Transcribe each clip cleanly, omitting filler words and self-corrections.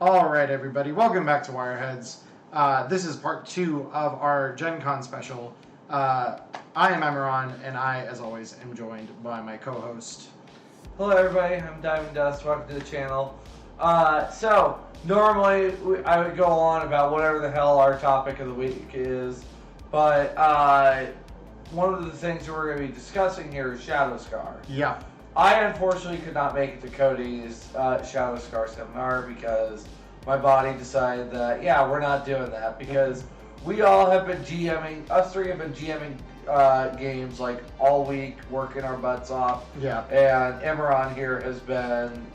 All right, everybody, welcome back to Wireheads. This is part 2 of our GenCon special. I am Emmerron, and I, as always, am joined by my co-host. Hello, everybody. I'm Diamond Dust. Welcome to the channel. So normally I would go on about whatever the hell our topic of the week is, but one of the things that we're going to be discussing here is Shadow Scar. Yeah. I unfortunately could not make it to Cody's Shadow Scar seminar because my body decided that, yeah, we're not doing that because we all have been GMing, us three have been GMing games like all week, working our butts off. Yeah. And Emmerron here has been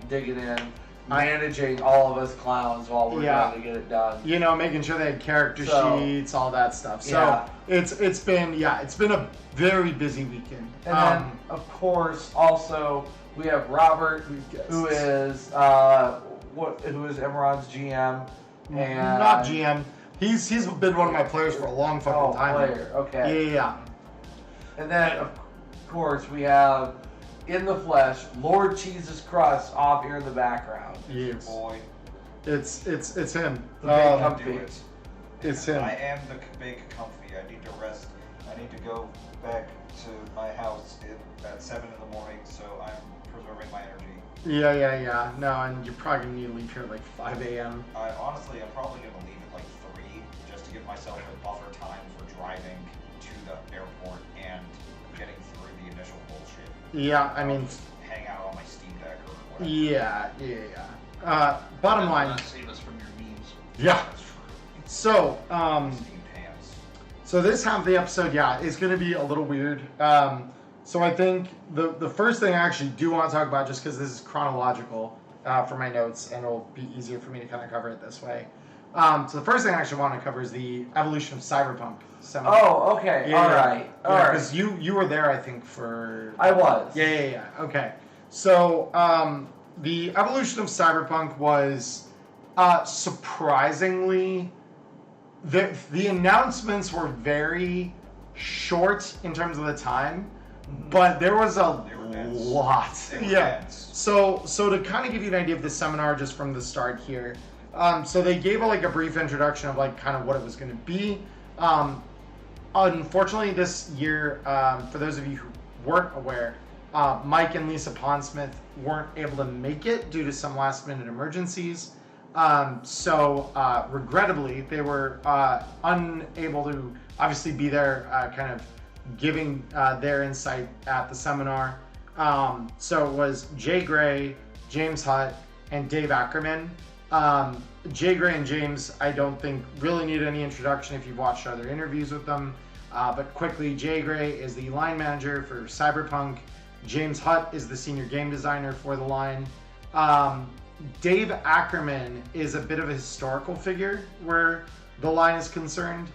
digging in, managing all of us clowns while we're trying to get it done. You know, making sure they had character sheets, all that stuff. So yeah. it's been a very busy weekend. And then, of course, also we have Robert, who is Emmerron's GM, and not GM. He's been one of my players for a long fucking time. Player. Okay. Yeah. And then, of course, we have in the flesh Lord Jesus Crust off here in the background. Yes. Boy. It's him. The big comfy. It's him. I am the big comfy. I need to rest. I need to go back to my house at 7 in the morning, so I'm preserving my energy. Yeah. No, and you're probably gonna need to leave here at like 5 a.m. Honestly, I'm probably gonna leave at like 3, just to give myself a buffer time for driving to the airport and getting through the initial bullshit. Yeah, I mean, just hang out on my Steam Deck or whatever. Yeah. Bottom line. Save us from your memes. Yeah. So, Steam pants. so this half of the episode, is going to be a little weird. So I think the first thing I actually do want to talk about, just because this is chronological for my notes, and it'll be easier for me to kind of cover it this way. So the first thing I actually want to cover is the evolution of Cyberpunk. Oh, okay. All right. Because you were there, I think, for... I was. Yeah. Okay. So the evolution of Cyberpunk was surprisingly... The announcements were very short in terms of the time, but there was a lot. Yeah. So to kind of give you an idea of the seminar just from the start here, so they gave a brief introduction of kind of what it was going to be. Unfortunately, this year, for those of you who weren't aware, Mike and Lisa Pondsmith weren't able to make it due to some last-minute emergencies. So regrettably, they were unable to obviously be there, kind of giving their insight at the seminar. So it was Jay Gray, James Hutt, and Dave Ackerman. Jay Gray and James, I don't think really need any introduction if you've watched other interviews with them. But quickly, Jay Gray is the line manager for Cyberpunk. James Hutt is the senior game designer for the line. Dave Ackerman is a bit of a historical figure where the line is concerned.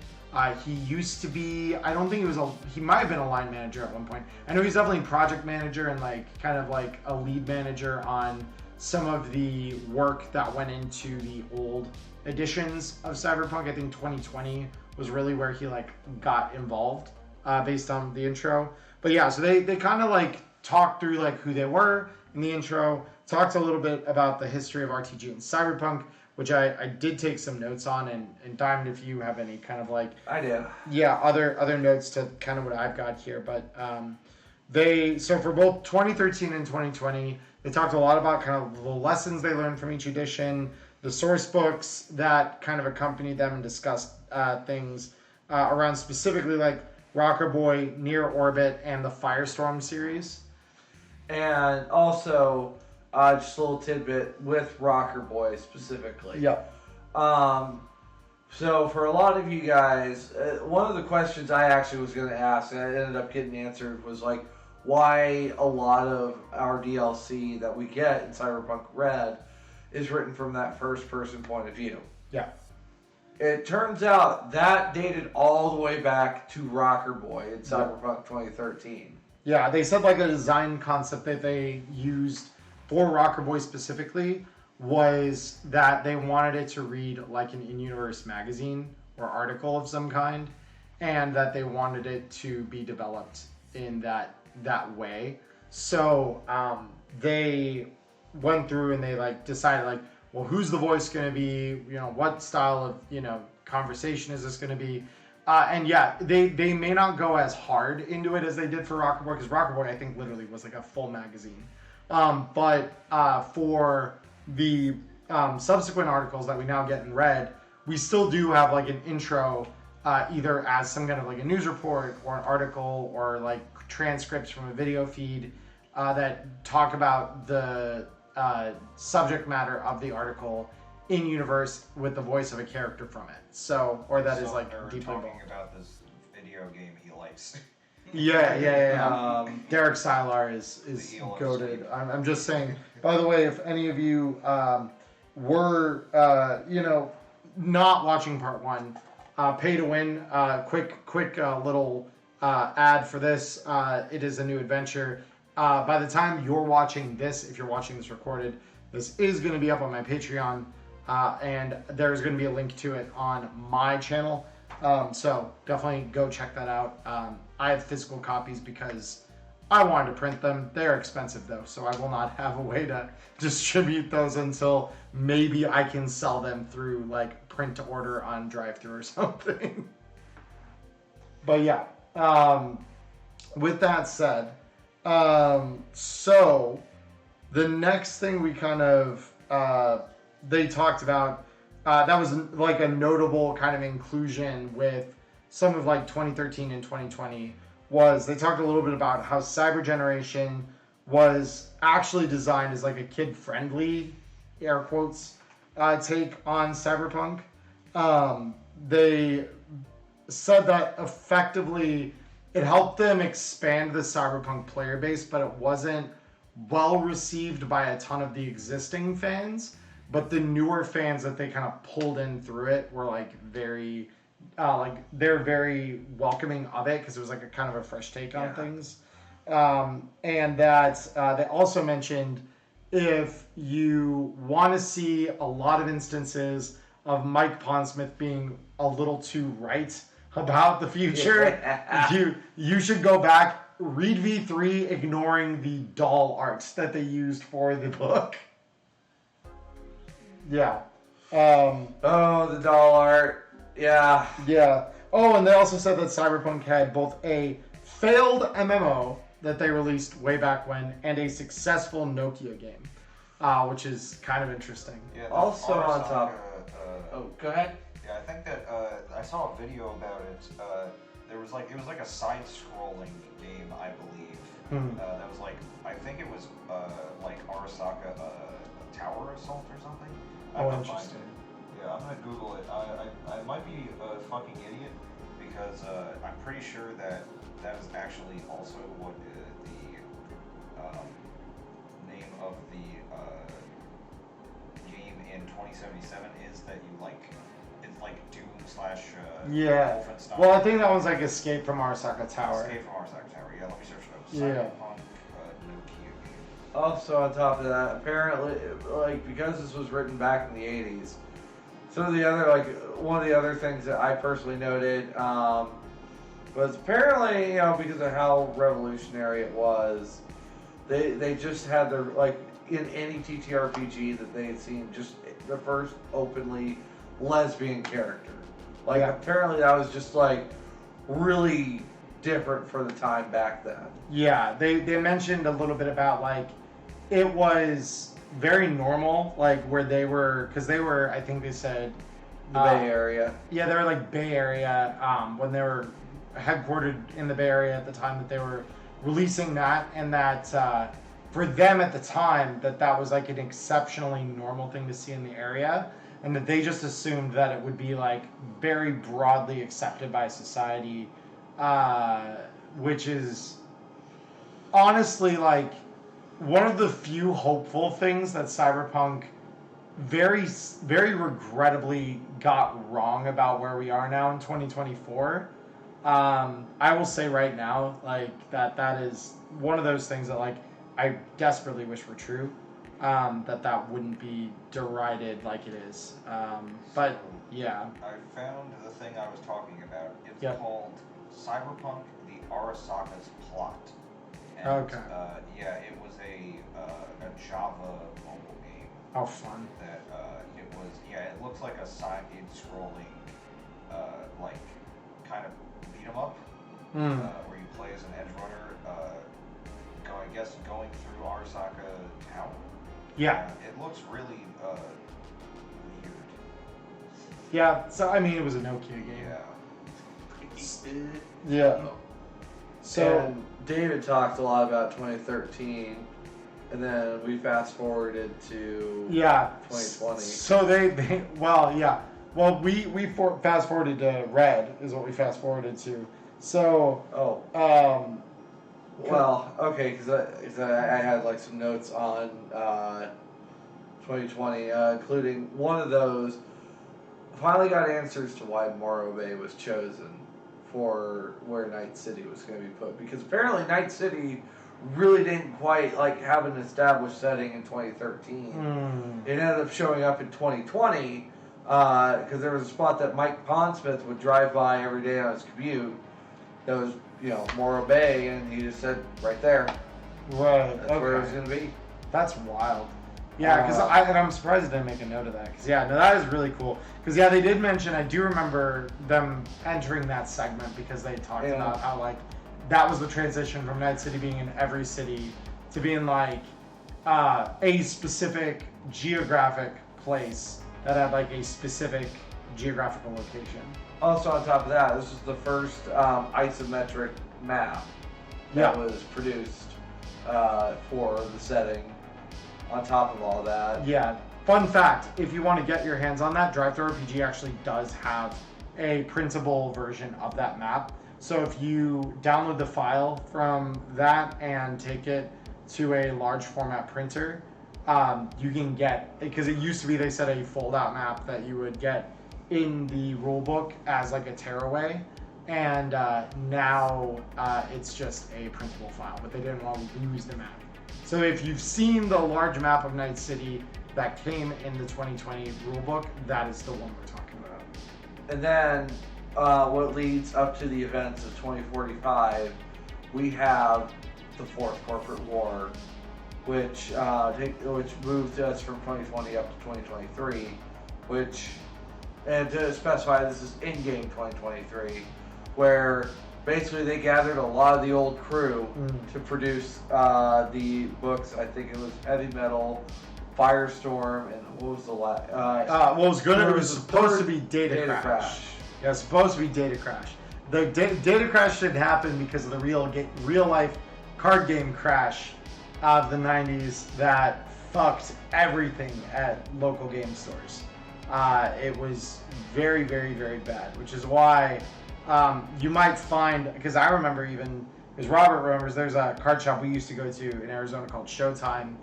He used to be, I don't think he might have been a line manager at one point. I know he's definitely project manager and kind of a lead manager on some of the work that went into the old editions of Cyberpunk. I think 2020 was really where he got involved based on the intro. But yeah, so they kind of talked through who they were in the intro, talked a little bit about the history of RPG and Cyberpunk, which I did take some notes on, and Diamond, if you have any kind of I do. Yeah, other notes to kind of what I've got here, but so for both 2013 and 2020, they talked a lot about kind of the lessons they learned from each edition, the source books that kind of accompanied them and discussed things around specifically Rocker Boy, Near Orbit, and the Firestorm series. And also, just a little tidbit with Rocker Boy specifically. Yep. So for a lot of you guys, one of the questions I actually was going to ask, and I ended up getting answered, was why a lot of our DLC that we get in Cyberpunk RED is written from that first-person point of view. Yeah. It turns out that dated all the way back to Rocker Boy in Cyberpunk 2013. Yeah, they said a design concept that they used for Rocker Boy specifically was that they wanted it to read like an in-universe magazine or article of some kind, and that they wanted it to be developed in that way. So they went through and they decided well, who's the voice going to be? What style of conversation is this going to be? And yeah, they may not go as hard into it as they did for Rocket Boy, because Rocket Boy I think literally was like a full magazine. But for the subsequent articles that we now get in Red, we still do have like an intro, either as some kind of like a news report or an article or like transcripts from a video feed that talk about the subject matter of the article in universe with the voice of a character from it. So, or that is like deeply talking involved. about this video game he likes. Yeah. Derek Sylar is The eel goated. escape. I'm just saying. By the way, if any of you were not watching part one, pay to win. Quick little ad for this. It is a new adventure. By the time you're watching this, if you're watching this recorded, this is going to be up on my Patreon, and there's going to be a link to it on my channel. So definitely go check that out. I have physical copies because I wanted to print them. They're expensive though, so I will not have a way to distribute those until maybe I can sell them through like print to order on drive-thru or something. But yeah, with that said, so the next thing we kind of they talked about, that was like a notable kind of inclusion with some of like 2013 and 2020, was they talked a little bit about how Cyber Generation was actually designed as like a kid-friendly, air quotes, take on Cyberpunk. They said that effectively it helped them expand the Cyberpunk player base, but it wasn't well received by a ton of the existing fans. But the newer fans that they kind of pulled in through it were like very, they're very welcoming of it because it was like a kind of a fresh take on things. And that they also mentioned, if you want to see a lot of instances of Mike Pondsmith being a little too right about the future, you should go back, read V3, ignoring the doll art that they used for the book. Yeah. The doll art. Yeah. Yeah. Oh, and they also said that Cyberpunk had both a failed MMO that they released way back when and a successful Nokia game, which is kind of interesting. Yeah, Also on top. Oh, Go ahead. yeah, I think that I saw a video about it. It was like a side-scrolling game, I believe. That was like, I think it was like Arasaka Tower Assault or something. I'm gonna find Interesting. it. Yeah, I'm gonna Google it. I might be a fucking idiot because I'm pretty sure that is actually also what the name of the game in 2077 is, that you like. It's like Doom slash Yeah. Wolfenstein. Well, I think that one's like Escape from Arasaka Tower. Escape from Arasaka Tower. Yeah, let me search it Yeah. up. Cyberpunk Nokia game. Also on top of that, apparently, like, because this was written back in the 80s, some of the other, like, one of the other things that I personally noted was apparently, because of how revolutionary it was, they just had their, like, in any TTRPG that they had seen, just the first openly lesbian character. Like, apparently that was just, like, really different for the time back then. Yeah, they mentioned a little bit about, like, it was very normal, like, where they were, because they were, I think they said... The Bay Area. Yeah, they were, like, Bay Area, when they were headquartered in the Bay Area at the time that they were releasing that, and that, for them at the time, that was, like, an exceptionally normal thing to see in the area, and that they just assumed that it would be, like, very broadly accepted by society, which is honestly, like, one of the few hopeful things that Cyberpunk very, very regrettably got wrong about where we are now in 2024. I will say right now, like, that is one of those things that, like, I desperately wish were true. That wouldn't be derided like it is. But yeah. I found the thing I was talking about. It's Yep. called Cyberpunk: The Arasaka's Plot. And, Okay. yeah, it was a Java mobile game. Oh, fun. That it was, it looks like a side-scrolling, like kind of beat 'em up, where you play as an edge runner, going through Arasaka Town. Yeah. It looks really weird. Yeah. So I mean, it was a Nokia game. Yeah. Yeah. So And David talked a lot about 2013, and then we fast forwarded to 2020. So they well, yeah. Well, we fast forwarded to Red is what we fast forwarded to. So Well, okay, because I had like some notes on 2020, including one of those. Finally got answers to why Morro Bay was chosen for where Night City was going to be put, because apparently Night City really didn't quite like have an established setting in 2013. It ended up showing up in 2020 because there was a spot that Mike Pondsmith would drive by every day on his commute. That was, Morro Bay, and he just said right there. Right. That's where it was going to be. That's wild. Yeah, because I'm surprised they didn't make a note of that. Because that is really cool. Because they did mention. I do remember them entering that segment because they talked about how like that was the transition from Night City being in every city to being like a specific geographic place that had like a specific geographical location. Also, on top of that, this was the first isometric map that was produced for the setting. On top of all that. Yeah. Fun fact, if you want to get your hands on that, DriveThruRPG actually does have a printable version of that map. So if you download the file from that and take it to a large format printer, you can get, because it used to be, they said, a fold out map that you would get in the rulebook as like a tearaway. And now it's just a printable file, but they didn't want to lose the map. So if you've seen the large map of Night City that came in the 2020 rulebook, that is the one we're talking about. And then what leads up to the events of 2045, we have the Fourth Corporate War, which moved us from 2020 up to 2023, and to specify, this is in-game 2023, where basically they gathered a lot of the old crew to produce the books. I think it was Heavy Metal, Firestorm, and what was the last? It was supposed to be Data Crash. Yeah, it was supposed to be Data Crash. The Data Crash didn't happen because of the real life card game crash of the 90s that fucked everything at local game stores. It was very, very, very bad, which is why you might find, because I remember even, because Robert remembers, there's a card shop we used to go to in Arizona called Showtime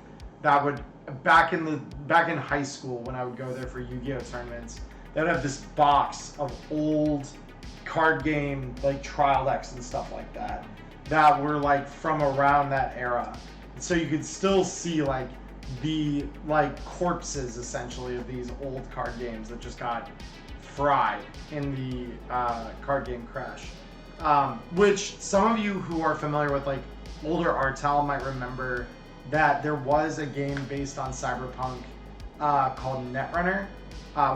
that would, back in high school when I would go there for Yu-Gi-Oh tournaments, they would have this box of old card game like trial decks and stuff like that were like from around that era. So you could still see like the like corpses essentially of these old card games that just got fried in the card game crash. Which some of you who are familiar with like older Artel might remember that there was a game based on Cyberpunk called Netrunner,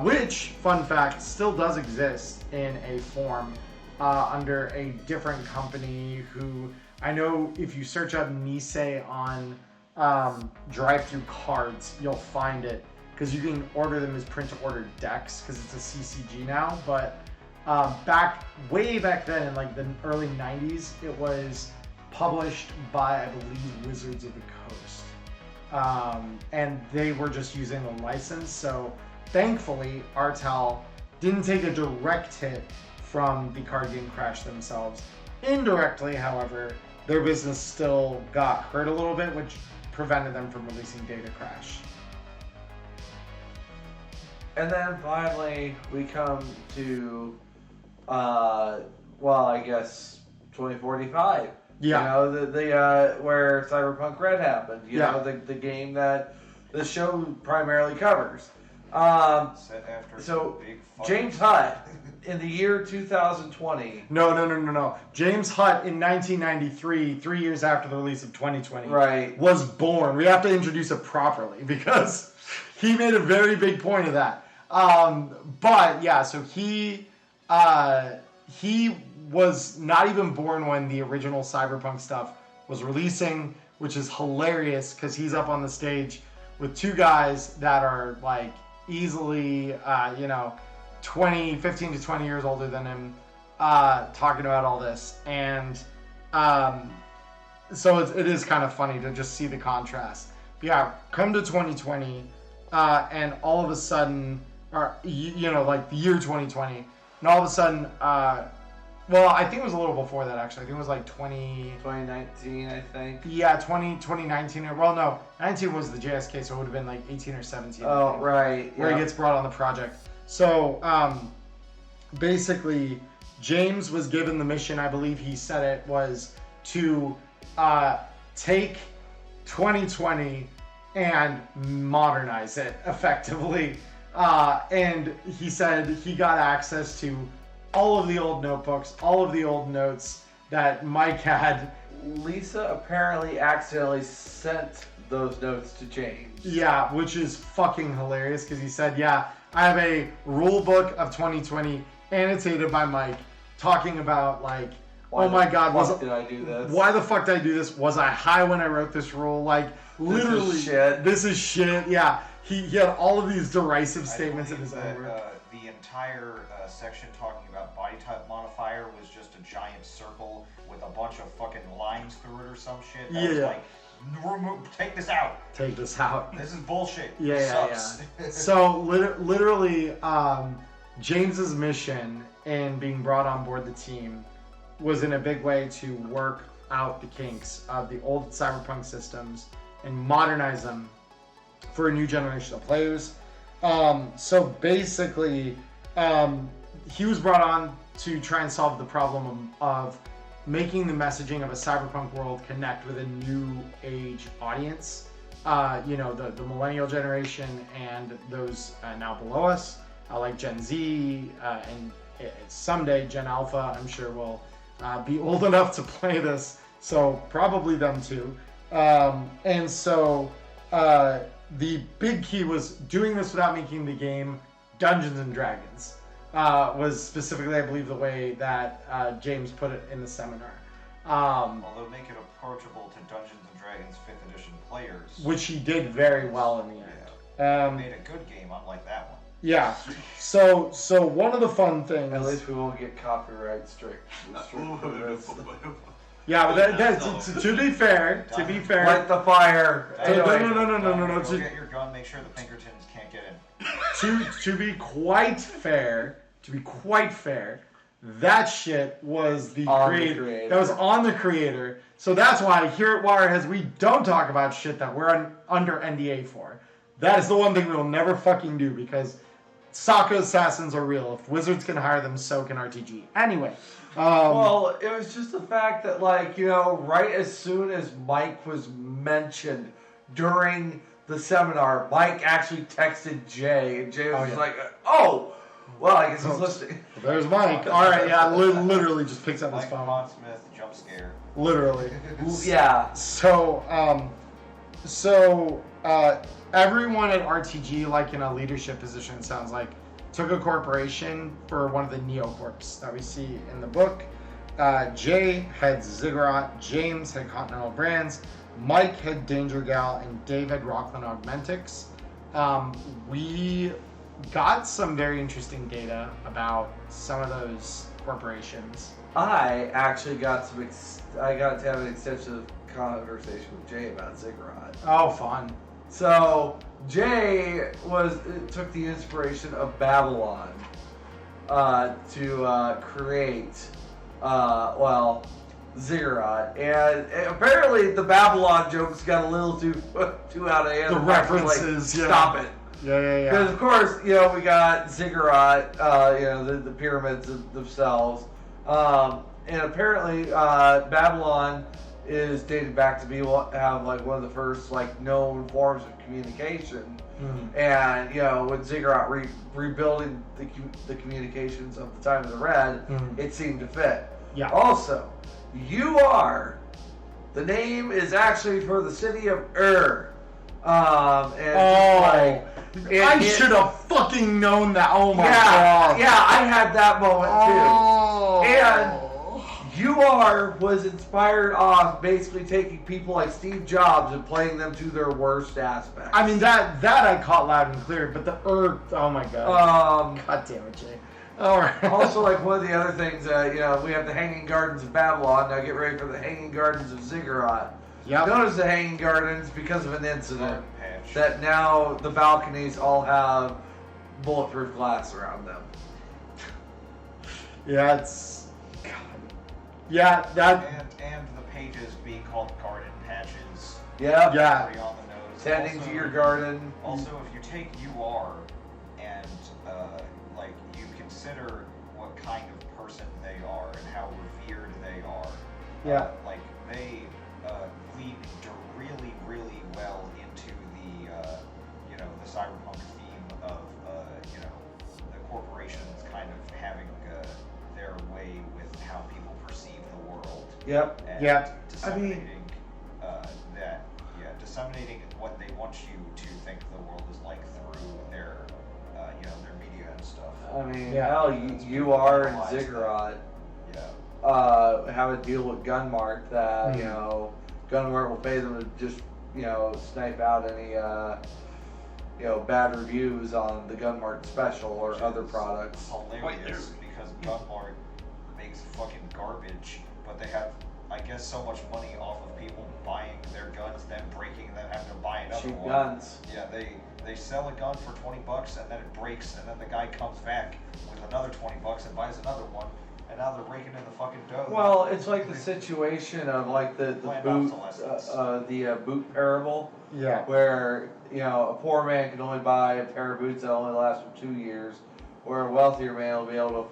which, fun fact, still does exist in a form under a different company who, I know if you search up Nisei on drive-thru cards, you'll find it, because you can order them as print-to-order decks, because it's a CCG now, but way back then, in like the early 90s, it was published by, I believe, Wizards of the Coast. And they were just using the license, so thankfully, Artel didn't take a direct hit from the card game crash themselves. Indirectly, however, their business still got hurt a little bit, which prevented them from releasing Data Crash. And then finally, we come to, I guess 2045. Yeah. You know, where Cyberpunk RED happened. You Yeah. know, the game that the show primarily covers. Set after So, big fight. James Hutt, in the year 2020. No. James Hutt in 1993, 3 years after the release of 2020, Right. was born. We have to introduce it properly because he made a very big point of that. But yeah, so he was not even born when the original Cyberpunk stuff was releasing, which is hilarious because he's up on the stage with two guys that are like easily, 15 to 20 years older than him, talking about all this. And so it is kind of funny to just see the contrast. But yeah, come to 2020, and all of a sudden, or like the year 2020, and all of a sudden, well, I think it was a little before that actually. I think it was like 2019, I think. Yeah, 2019. Well, no, 19 was the JSK, so it would have been like 18 or 17. Oh, right. Where he gets brought on the project. So basically, James was given the mission. I believe he said it was to take 2020 and modernize it effectively. And he said he got access to all of the old notebooks, all of the old notes that Mike had. Lisa apparently accidentally sent those notes to James. Yeah, which is fucking hilarious because he said, yeah, I have a rule book of 2020 annotated by Mike talking about like, Why oh my god, why did I do this? Why the fuck did I do this? Was I high when I wrote this rule? Like, literally, this is shit. Yeah, he had all of these derisive statements in his own work. The entire section talking about body type modifier was just a giant circle with a bunch of fucking lines through it or some shit. That was like, take this out. Take this out. This is bullshit. Yeah. So literally, James's mission in being brought on board the team was in a big way to work out the kinks of the old Cyberpunk systems and modernize them for a new generation of players. So basically, he was brought on to try and solve the problem of making the messaging of a cyberpunk world connect with a new age audience. The millennial generation and those now below us, like Gen Z, and someday Gen Alpha, I'm sure will be old enough to play this, so probably them too. And so the big key was doing this without making the game Dungeons and Dragons. Was specifically, I believe, the way that James put it in the seminar. Although make it approachable to Dungeons and Dragons 5th edition players. Which he did very well in the end. Made a good game, unlike that one. Yeah. So one of the fun things. At least we won't get copyright strict for this. Yeah, but to be fair, light the fire. No. Go get your gun. Make sure the Pinkertons can't get in. To be quite fair, that shit was the creator. That was on the creator. So that's why here at Wireheads we don't talk about shit that we're under NDA for. That is the one thing we will never fucking do because Sokka assassins are real. If Wizards can hire them, so can RTG. Anyway. Well, it was just the fact that, right as soon as Mike was mentioned during the seminar, Mike actually texted Jay, and Jay was like, oh, well, I guess he's listening. There's Mike. All right, yeah, literally just picks up his phone. Mike Smith, jump scare. Literally. Yeah. So everyone at RTG, like in a leadership position, it sounds like, took a corporation for one of the neocorps that we see in the book. Jay had Ziggurat, James had Continental Brands, Mike had Danger Gal, and Dave had Rockland Augmentics. We got some very interesting data about some of those corporations. I actually got I got to have an extensive conversation with Jay about Ziggurat. Oh, fun. So Jay took the inspiration of Babylon to create Ziggurat, and apparently the Babylon jokes got a little too out of hand. The references, yeah. Stop it. Yeah. Because of course, we got Ziggurat, the pyramids themselves, and apparently Babylon is dated back to have one of the first known forms of communication, and with Ziggurat rebuilding the communications of the time of the Red, it seemed to fit. Yeah. Also, the name is actually for the city of And Oh, I it- should have fucking known that. Oh my yeah, god. yeah, I had that moment Oh. too. UR was inspired off basically taking people like Steve Jobs and playing them to their worst aspects. I mean that I caught loud and clear, but the oh my god. God damn it, Jay. All right. Also, like one of the other things, we have the Hanging Gardens of Babylon. Now get ready for the Hanging Gardens of Ziggurat. Yep. Notice the Hanging Gardens because of an incident Patch. that now the balconies all have bulletproof glass around them. Yeah, it's God. Yeah, that And the pages being called garden patches. Yeah. yeah. Pretty on the nose. Tending Also- to your garden. Also, if you take UR and like you consider what kind of person they are and how revered they are, Yeah. like they lead really, really well into the the cyberpunk theme of the corporations kind of having their way with how people perceive the world. Yep. And Yeah. disseminating disseminating what they want you to think the world is like through their their media and stuff. I mean, Yeah. hell, That's UR and realize that. Ziggurat Yeah. have a deal with Gunmark that, Mhm. Gunmark will pay them to just, snipe out any, bad reviews on the Gunmark special or Which other is products. Hilarious because Gunmark makes fucking garbage, but they have, I guess, so much money off of people buying their guns, then breaking them, having to buy another Cheap one. guns. Yeah, they sell a gun for $20 and then it breaks, and then the guy comes back with another $20 and buys another one, and now they're raking in the fucking dough. Well, it's like the situation of like the Planned boot, obsolescence. the boot parable, Yeah. where a poor man can only buy a pair of boots that only last for 2 years, where a wealthier man will be able to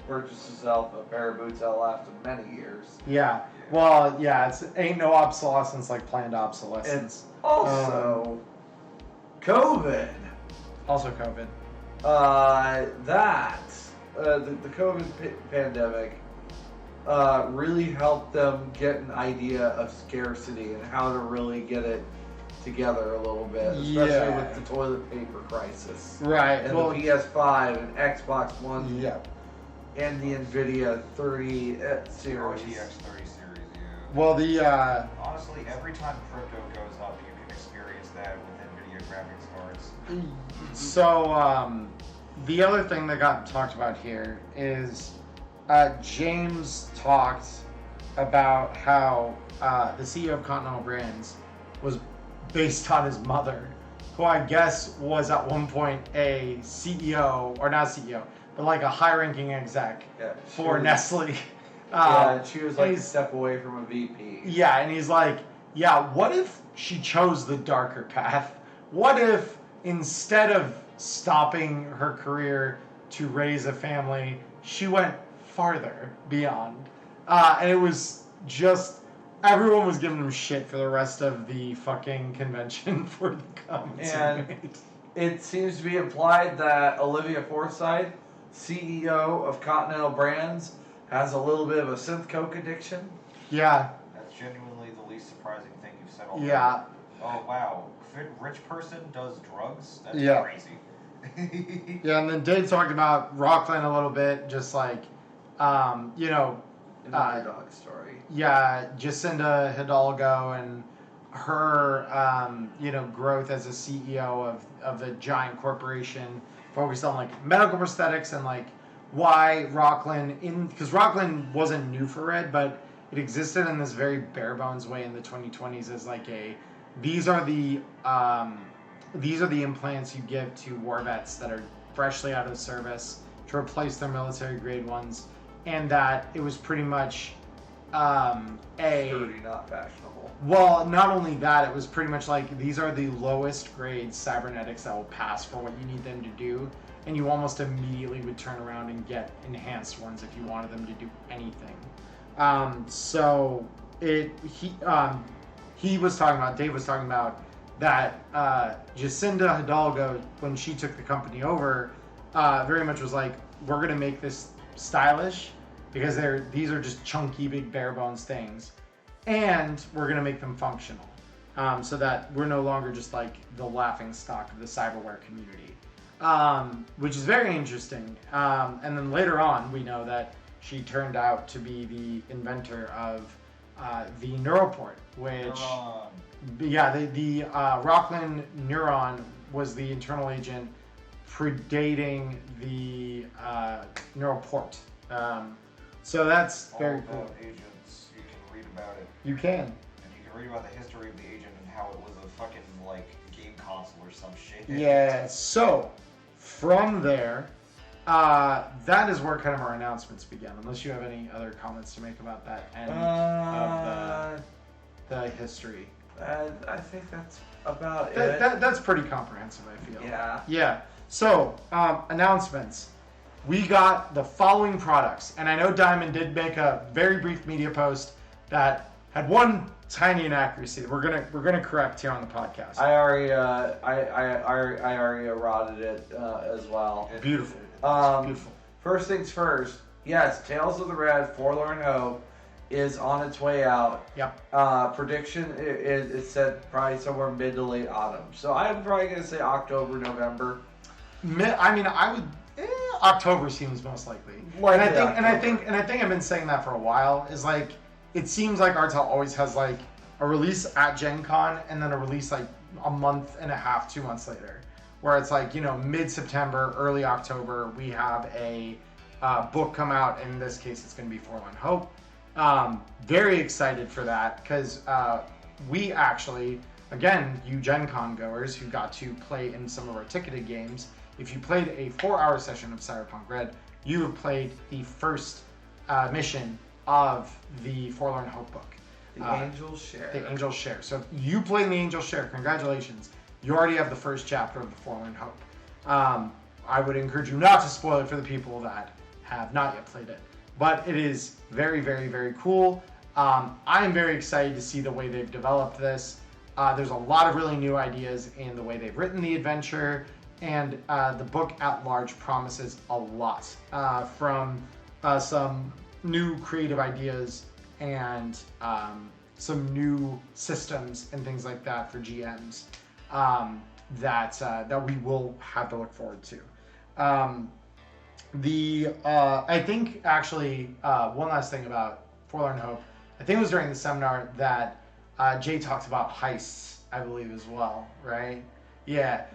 purchase himself a pair of boots that'll last him many years. Yeah. Well, yeah, it's ain't no obsolescence like planned obsolescence. Also, COVID. Also COVID. The COVID pandemic really helped them get an idea of scarcity and how to really get it together a little bit, especially Yeah. with the toilet paper crisis. Right. And Well, the PS5 and Xbox One yeah. and the Nvidia 30 series. RTX 30 series, yeah. Well, the Honestly, every time crypto goes up, you can experience that with NVIDIA graphics cards. so the other thing that got talked about here is James talked about how the CEO of Continental Brands was based on his mother, who I guess was at one point a CEO, or not CEO, but like a high-ranking exec Yeah, for she was- Nestle. Yeah, she was like a he's- step away from a VP. Yeah, and he's like, yeah, what if she chose the darker path? What if instead of stopping her career to raise a family, she went farther beyond? And it was just, everyone was giving him shit for the rest of the fucking convention for the comments he And- made. It seems to be implied that Olivia Forsythe, CEO of Continental Brands, has a little bit of a synth coke addiction. Yeah, That's genuinely the least surprising thing you've said all day. yeah. Oh wow, rich person does drugs? That's Yeah. crazy. Yeah, and then Dave talked about Rockland a little bit, just like, An underdog story. yeah, Jacinda Hidalgo and her, growth as a CEO of a giant corporation focused on like medical prosthetics and like why Rockland because Rockland wasn't new for Red, but it existed in this very bare bones way in the 2020s as like these are the implants you give to war vets that are freshly out of service to replace their military grade ones, and that it was pretty much Sturdy, not fashionable. well, not only that, it was pretty much like these are the lowest grade cybernetics that will pass for what you need them to do, and you almost immediately would turn around and get enhanced ones if you wanted them to do anything. Dave was talking about that Jacinda Hidalgo, when she took the company over, very much was like, we're gonna make this stylish because these are just chunky, big, bare bones things, and we're gonna make them functional. so that we're no longer just like the laughing stock of the cyberware community, which is very interesting. And then later on, we know that she turned out to be the inventor of the Neuroport, which, the Rockland Neuron was the internal agent predating the Neuroport. So that's All very about cool. agents, you can read about it. You can. And you can read about the history of the agent and how it was a fucking, like, game console or some shit. Yeah, so from there, that is where kind of our announcements began. Unless you have any other comments to make about that end of the history. I think that's about it. That's pretty comprehensive, I feel. Yeah. Yeah. So, announcements. We got the following products, and I know Diamond did make a very brief media post that had one tiny inaccuracy. We're gonna correct here on the podcast. I already eroded it as well. Beautiful. Beautiful. First things first. Yes, Tales of the Red Forlorn Hope is on its way out. Yep. Prediction it said probably somewhere mid to late autumn. So I'm probably gonna say October, November. I would. October seems most likely. And I think I've been saying that for a while. Is like it seems like Artel always has like a release at GenCon and then a release like a month and a half, 2 months later, where it's like mid-September, early October we have a book come out. In this case, it's going to be Forlorn Hope. Very excited for that because we actually, again, you GenCon goers who got to play in some of our ticketed games. If you played a 4-hour session of Cyberpunk RED, you have played the first mission of the Forlorn Hope book. The Angel's Share. The Angel's Share. So if you play in the Angel's Share, congratulations. You already have the first chapter of the Forlorn Hope. I would encourage you not to spoil it for the people that have not yet played it. But it is very, very, very cool. I am very excited to see the way they've developed this. There's a lot of really new ideas in the way they've written the adventure. And the book at large promises a lot from some new creative ideas and some new systems and things like that for GMs that we will have to look forward to. I think actually one last thing about Forlorn Hope. I think it was during the seminar that Jay talked about heists, I believe as well, right? Yeah.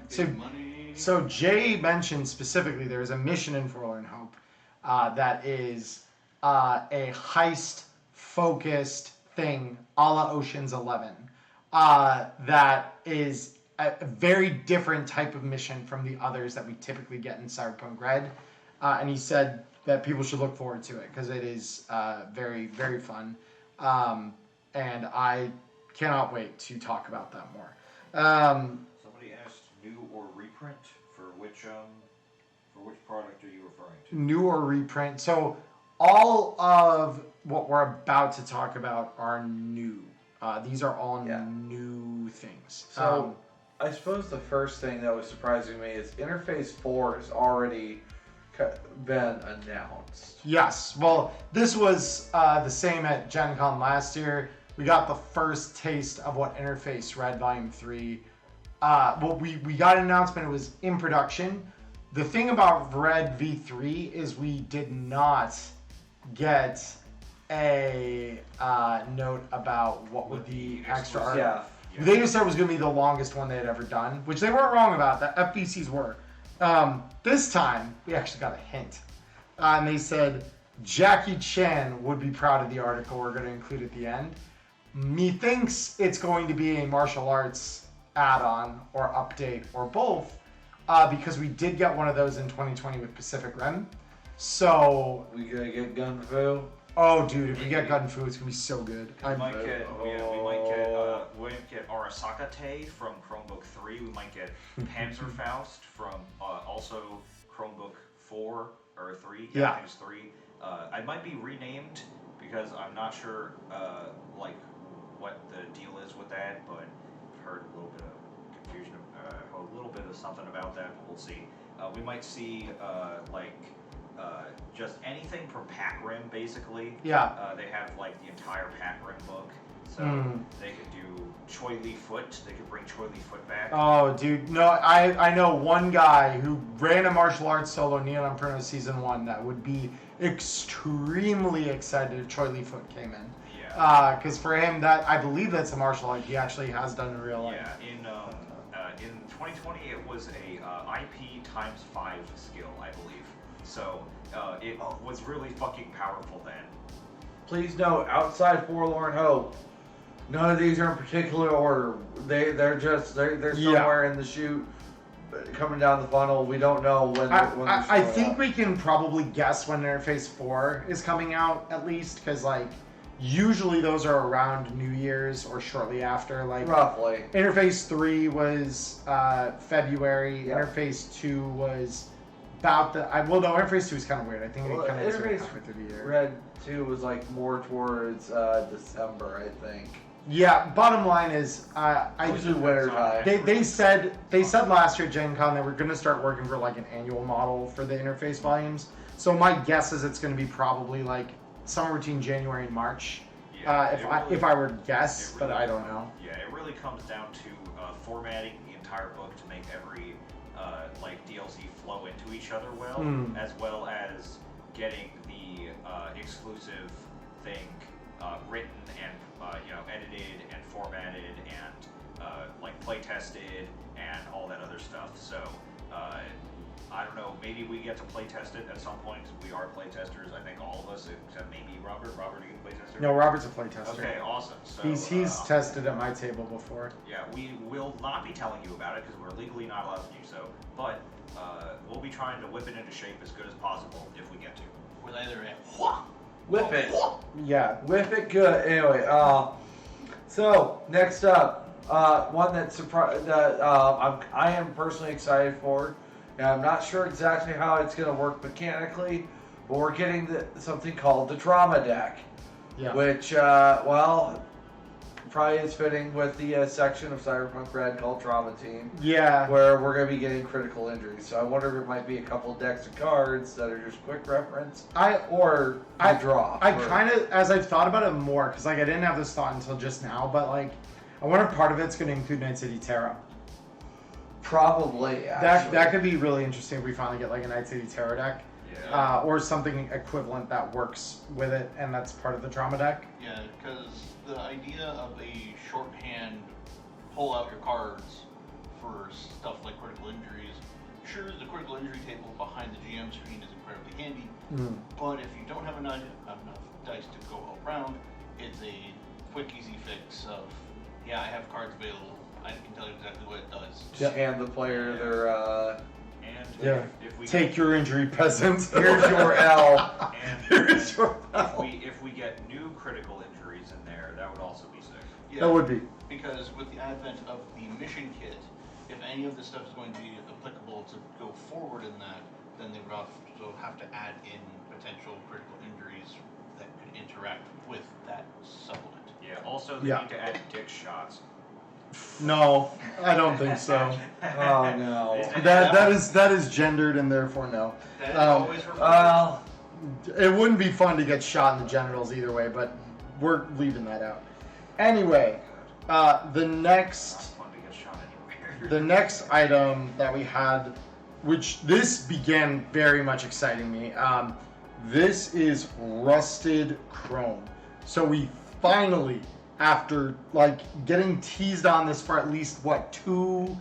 So Jay mentioned specifically there is a mission in Forlorn Hope that is a heist-focused thing a la Ocean's 11 that is a very different type of mission from the others that we typically get in Cyberpunk RED. And he said that people should look forward to it because it is very, very fun. And I cannot wait to talk about that more. Somebody asked new or reprint for which product are you referring to? New or reprint. So all of what we're about to talk about are new. These are all new things. So I suppose the first thing that was surprising me is Interface 4 has already been announced. Yes. Well, this was the same at GenCon last year. We got the first taste of what Interface RED Volume 3. We got an announcement. It was in production. The thing about RED V3 is we did not get a note about what would the extra art. Yeah. They just said it was going to be the longest one they had ever done, which they weren't wrong about. The FBCs were. This time, we actually got a hint. And they said Jackie Chan would be proud of the article we're going to include at the end. Methinks it's going to be a martial arts add-on or update or both, because we did get one of those in 2020 with Pacific Rim. So we gonna get Gun Fu? Oh, dude, if we get Gun Fu, it's gonna be so good. We might get Arasaka Tay from Chromebook 3. We might get Panzerfaust from also Chromebook 4 or 3. Yeah. I think it's 3. I might be renamed because I'm not sure what the deal is with that, but I've heard a little bit of confusion, a little bit of something about that, but we'll see. We might see just anything from Pac Rim, basically. Yeah. They have like the entire Pac Rim book. So they could do Choi Lee Foot. They could bring Choi Lee Foot back. Oh, dude, no, I know one guy who ran a martial arts solo Neon Inferno Season 1 that would be extremely excited if Choi Lee Foot came in. Yeah. Because for him, that I believe that's a martial art he actually has done in real life. Yeah. In 2020, it was a IP ×5 skill, I believe. So it was really fucking powerful then. Please note, outside Forlorn Hope, none of these are in particular order. They're somewhere in the chute, coming down the funnel. We don't know when. I think we can probably guess when Interface 4 is coming out, at least, because like usually those are around New Year's or shortly after. Like roughly. Interface 3 was February. Yeah. Interface 2 was about the. Well, no, Interface 2 is kind of weird. I think it kind of Interface halfway through the year. Red 2 was like more towards December, I think. Yeah. Bottom line is, Usually winter time. They said last year at Gen Con they were going to start working for like an annual model for the interface volumes. So my guess is it's going to be probably like somewhere between January and March. Yeah, if I were to guess, really, but I don't know. Yeah, it really comes down to formatting the entire book to make every like DLC flow into each other as well as getting the exclusive thing written and edited and formatted and like play tested and all that other stuff. So I don't know. Maybe we get to play test it at some point. We are play testers. I think all of us, except maybe Robert. Robert, are you a play tester? No, Robert's a play tester. Okay, awesome. So He's tested at my table before. Yeah, we will not be telling you about it because we're legally not allowed to do so. But we'll be trying to whip it into shape as good as possible if we get to. With either a Whip it. Yeah. Whip it good. Anyway, so next up, one that I am personally excited for, and I'm not sure exactly how it's going to work mechanically, but we're getting something called the Trauma Deck, Yeah. which, probably is fitting with the section of Cyberpunk RED called Trauma Team, Yeah. where we're going to be getting critical injuries. So I wonder if it might be a couple decks of cards that are just quick reference, or I draw. I kind of, as I've thought about it more, because like I didn't have this thought until just now, but like I wonder if part of it's going to include Night City Terra. Probably, actually. That could be really interesting if we finally get like a Night City Terror deck, Yeah. or something equivalent that works with it, and that's part of the Trauma deck. Yeah, because the idea of a shorthand pull out your cards for stuff like critical injuries, sure, the critical injury table behind the GM screen is incredibly handy, but if you don't have enough dice to go around, it's a quick, easy fix of, yeah, I have cards available. I can tell you exactly what it does. Just hand the player their, And if we Take your injury, peasants. here's your L. and Here's your if we get new critical injuries in there, that would also be sick. Yeah, That would be. because with the advent of the mission kit, if any of this stuff is going to be applicable to go forward in that, then they would also have to add in potential critical injuries that could interact with that supplement. Yeah. Also, they need to add dick shots. No, I don't think so. Oh no. That is gendered and therefore no. That is always referred Well, It wouldn't be fun to get shot in the genitals either way, but we're leaving that out. Anyway, the next Not fun to get shot anywhere. the next item that we had, which this began very much exciting me. This is rusted chrome. So we finally, after like getting teased on this for at least what two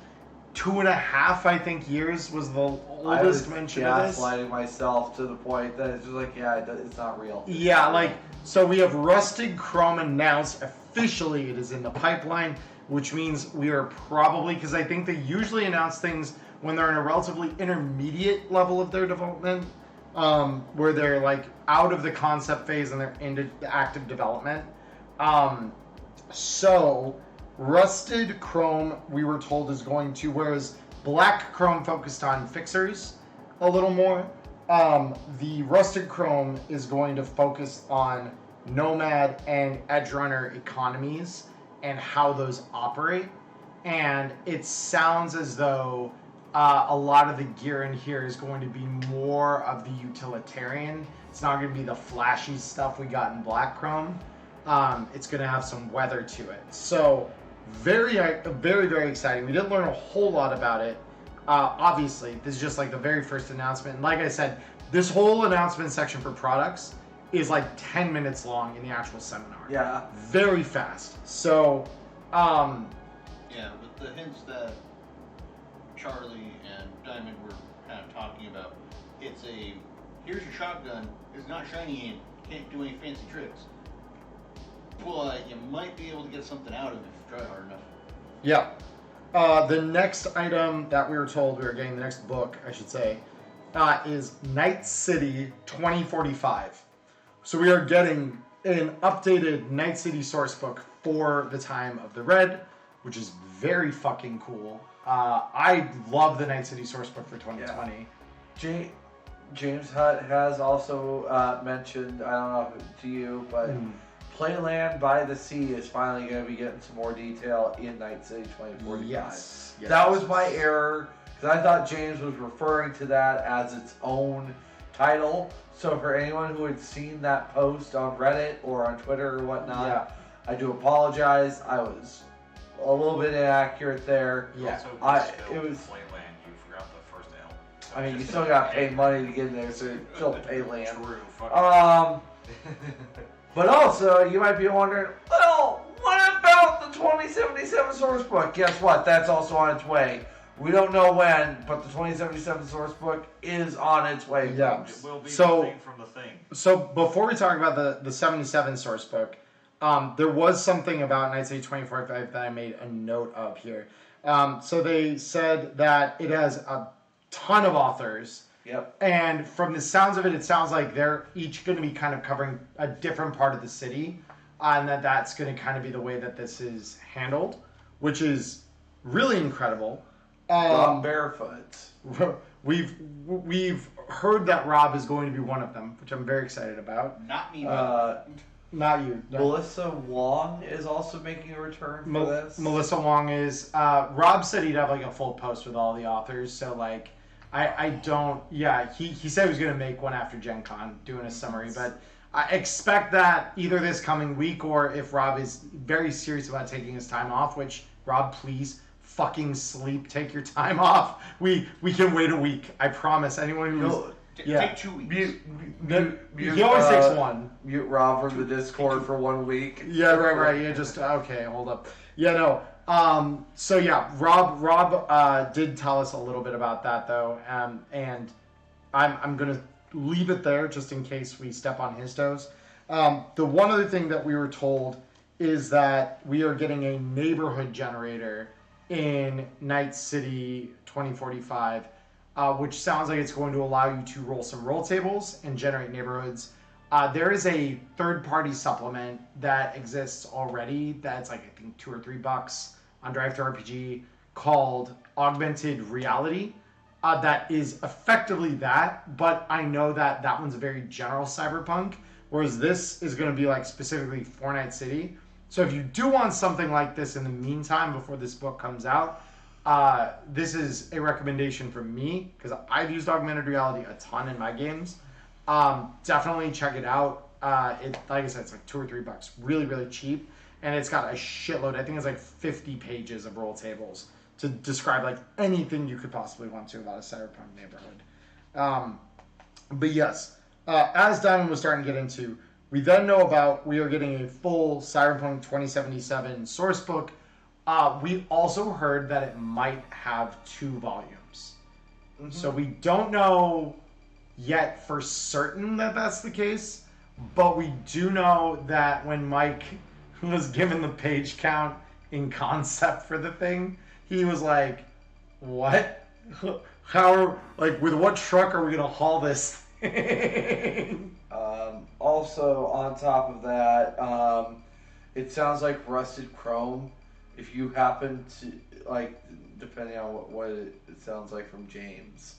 and a half, I think, years was the oldest mention of this. gaslighting myself to the point that it's just like, yeah, it's not real. Yeah, like, so we have Rusted Chrome announced officially. It is in the pipeline, which means we are probably, because I think they usually announce things when they're in a relatively intermediate level of their development, where they're like out of the concept phase and they're into the active development. So Rusted Chrome, we were told, is going to, whereas Black Chrome focused on fixers a little more, the Rusted Chrome is going to focus on Nomad and Edge Runner economies and how those operate. And it sounds as though a lot of the gear in here is going to be more of the utilitarian. It's not going to be the flashy stuff we got in Black Chrome. It's going to have some weather to it. So very, very, very exciting. We didn't learn a whole lot about it. Obviously, this is just like the very first announcement. And like I said, this whole announcement section for products is like 10 minutes long in the actual seminar. Yeah. Very fast. So, Yeah, with the hints that Charlie and Diamond were kind of talking about, it's a, here's your shotgun, it's not shiny and can't do any fancy tricks. But you might be able to get something out of it if you try hard enough. yeah. The next item that we were told we were getting, the next book, I should say, is Night City 2045. So we are getting an updated Night City source book for the time of the Red, which is very fucking cool. I love the Night City source book for 2020. Yeah. James Hutt has also mentioned, I don't know to you, but Playland by the Sea is finally going to be getting some more detail in Night City 2045. Yes. That was my error, because I thought James was referring to that as its own title. So for anyone who had seen that post on Reddit or on Twitter or whatnot, I do apologize. I was a little bit inaccurate there. Yeah. It was. Playland. You forgot the first L. I mean, you still got to pay money to get in there, so you still pay land. True. Fuck. But also, you might be wondering, well, what about the 2077 source book? Guess what? That's also on its way. We don't know when, but the 2077 source book is on its way. Yeah. It will be So- the thing from the thing. So before we talk about the 77 source book, there was something about Night City 2045 that I made a note of here. So they said that it has a ton of authors. Yep. And from the sounds of it, it sounds like they're each going to be kind of covering a different part of the city. And that's going to kind of be the way that this is handled, which is really incredible. Rob Barefoot. We've heard that Rob is going to be one of them, which I'm very excited about. Not me. Not you. No. Melissa Wong is also making a return for this. Melissa Wong is. Rob said he'd have like a full post with all the authors. So like, I don't. Yeah, he said he was going to make one after Gen Con, doing a summary. But I expect that either this coming week or if Rob is very serious about taking his time off, which Rob, please fucking sleep, take your time off. We can wait a week. I promise. Anyone who's Take 2 weeks. he always takes one. Mute Rob from the Discord for 1 week. Yeah, right. Yeah, just okay. Hold up. Yeah, no. So yeah, Rob did tell us a little bit about that though, and I'm gonna leave it there just in case we step on his toes. The one other thing that we were told is that we are getting a neighborhood generator in Night City 2045, which sounds like it's going to allow you to roll some roll tables and generate neighborhoods. There is a third-party supplement that exists already that's like, I think, $2 or $3 on Drive-to-RPG called Augmented Reality. That is effectively that, but I know that that one's a very general cyberpunk, whereas this is going to be like specifically for Night City. So if you do want something like this in the meantime before this book comes out, this is a recommendation from me because I've used augmented reality a ton in my games. Definitely check it out. Like I said, it's like $2 or $3, really, really cheap, and it's got a shitload. I think it's like 50 pages of roll tables to describe like anything you could possibly want to about a cyberpunk neighborhood. But yes, as Diamond was starting to get into, we then know about we are getting a full Cyberpunk 2077 source book. We also heard that it might have 2 volumes. Mm-hmm. So we don't know yet for certain that that's the case, but we do know that when Mike was given the page count in concept for the thing, he was like, what? With what truck are we going to haul this thing? Also, on top of that, it sounds like Rusted Chrome. If you happen to, like, depending on what it sounds like from James,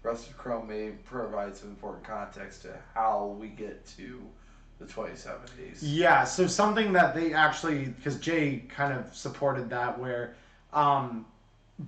Rusted Chrome may provide some important context to how we get to the 2070s. Yeah, so something that they actually, because Jay kind of supported that, where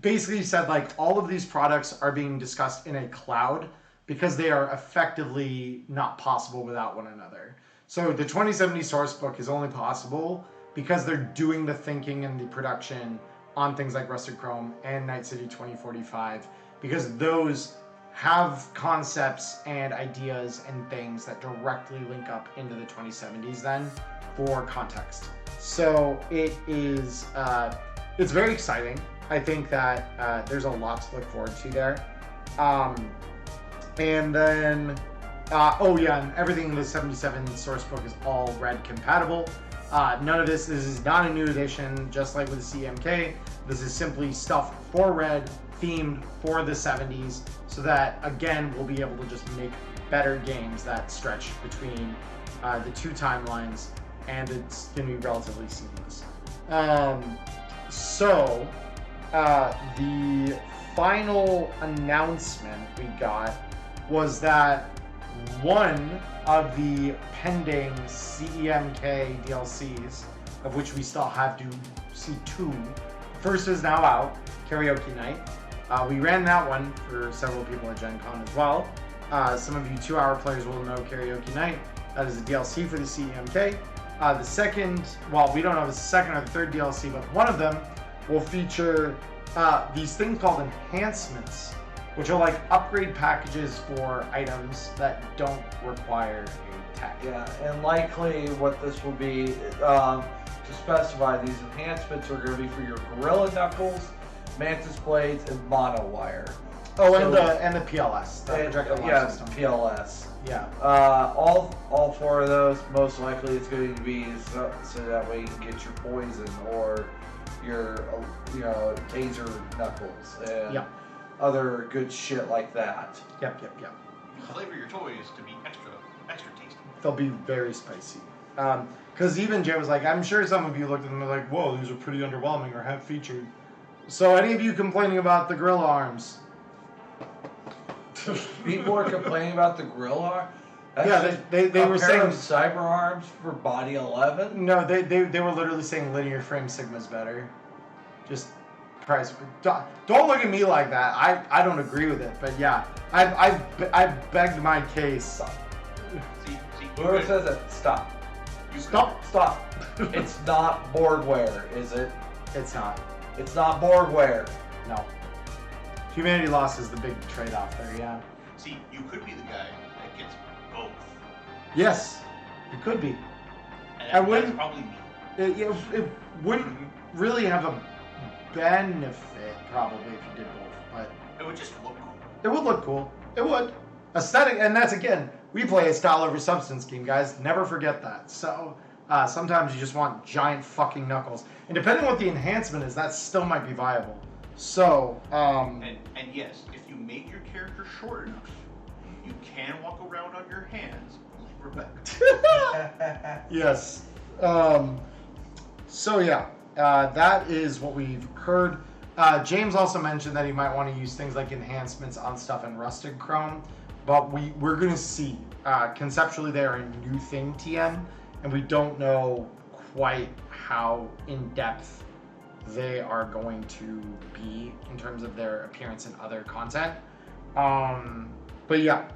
basically said, like, all of these products are being discussed in a cloud because they are effectively not possible without one another. So the 2070 source book is only possible because they're doing the thinking and the production on things like Rusted Chrome and Night City 2045, because those have concepts and ideas and things that directly link up into the 2070s then for context. So it is, it's very exciting. I think that there's a lot to look forward to there. And then, and everything in the 77 source book is all RED compatible. None of this is not a new edition, just like with the CMK. This is simply stuff for RED, themed for the 70s, so that, again, we'll be able to just make better games that stretch between the two timelines, and it's going to be relatively seamless. The final announcement we got was that one of the pending CEMK DLCs, of which we still have to see two, first is now out, Karaoke Night. We ran that one for several people at GenCon as well. Some of you 2-hour players will know Karaoke Night. That is a DLC for the CEMK. The second, well, we don't know if it's the second or the third DLC, but one of them will feature these things called enhancements, which are like upgrade packages for items that don't require a tech. Yeah, and likely what this will be, to specify, these enhancements are going to be for your Gorilla Knuckles, Mantis Blades, and Mono Wire. Oh, and the PLS, the projectile launch system. PLS. Yeah. All four of those, most likely it's going to be so that way you can get your poison or your taser knuckles and other good shit like that. Yep. Flavor your toys to be extra tasty. They'll be very spicy. Because even Jay was like, I'm sure some of you looked at them and were like, whoa, these are pretty underwhelming or have featured. So any of you complaining about the gorilla arms? People are complaining about the gorilla arm? Yeah, they were saying cyber arms for body 11. No, they were literally saying linear frame Sigma's better. Just price. Don't look at me like that. I don't agree with it, but yeah, I've begged my case. See, Whoever says it, stop. Stop. It's not boardware, is it? It's not. It's not boardware. No. Humanity Lost is the big trade-off there. Yeah. See, you could be the guy that gets both. Yes, it could be. And that's probably me. It wouldn't really have a benefit, probably, if you did both, but It would just look cool. it would look cool. It would. Aesthetic, and that's, again, we play a style over substance game, guys. Never forget that. So, sometimes you just want giant fucking knuckles. And depending on what the enhancement is, that still might be viable. So, And yes, if you make your character short enough, you can walk around on your hands like Rebecca. yes. So yeah, that is what we've heard. James also mentioned that he might want to use things like enhancements on stuff in Rusted Chrome, but we're going to see. Conceptually, they're a new thing, TM, and we don't know quite how in-depth they are going to be in terms of their appearance in other content. But yeah,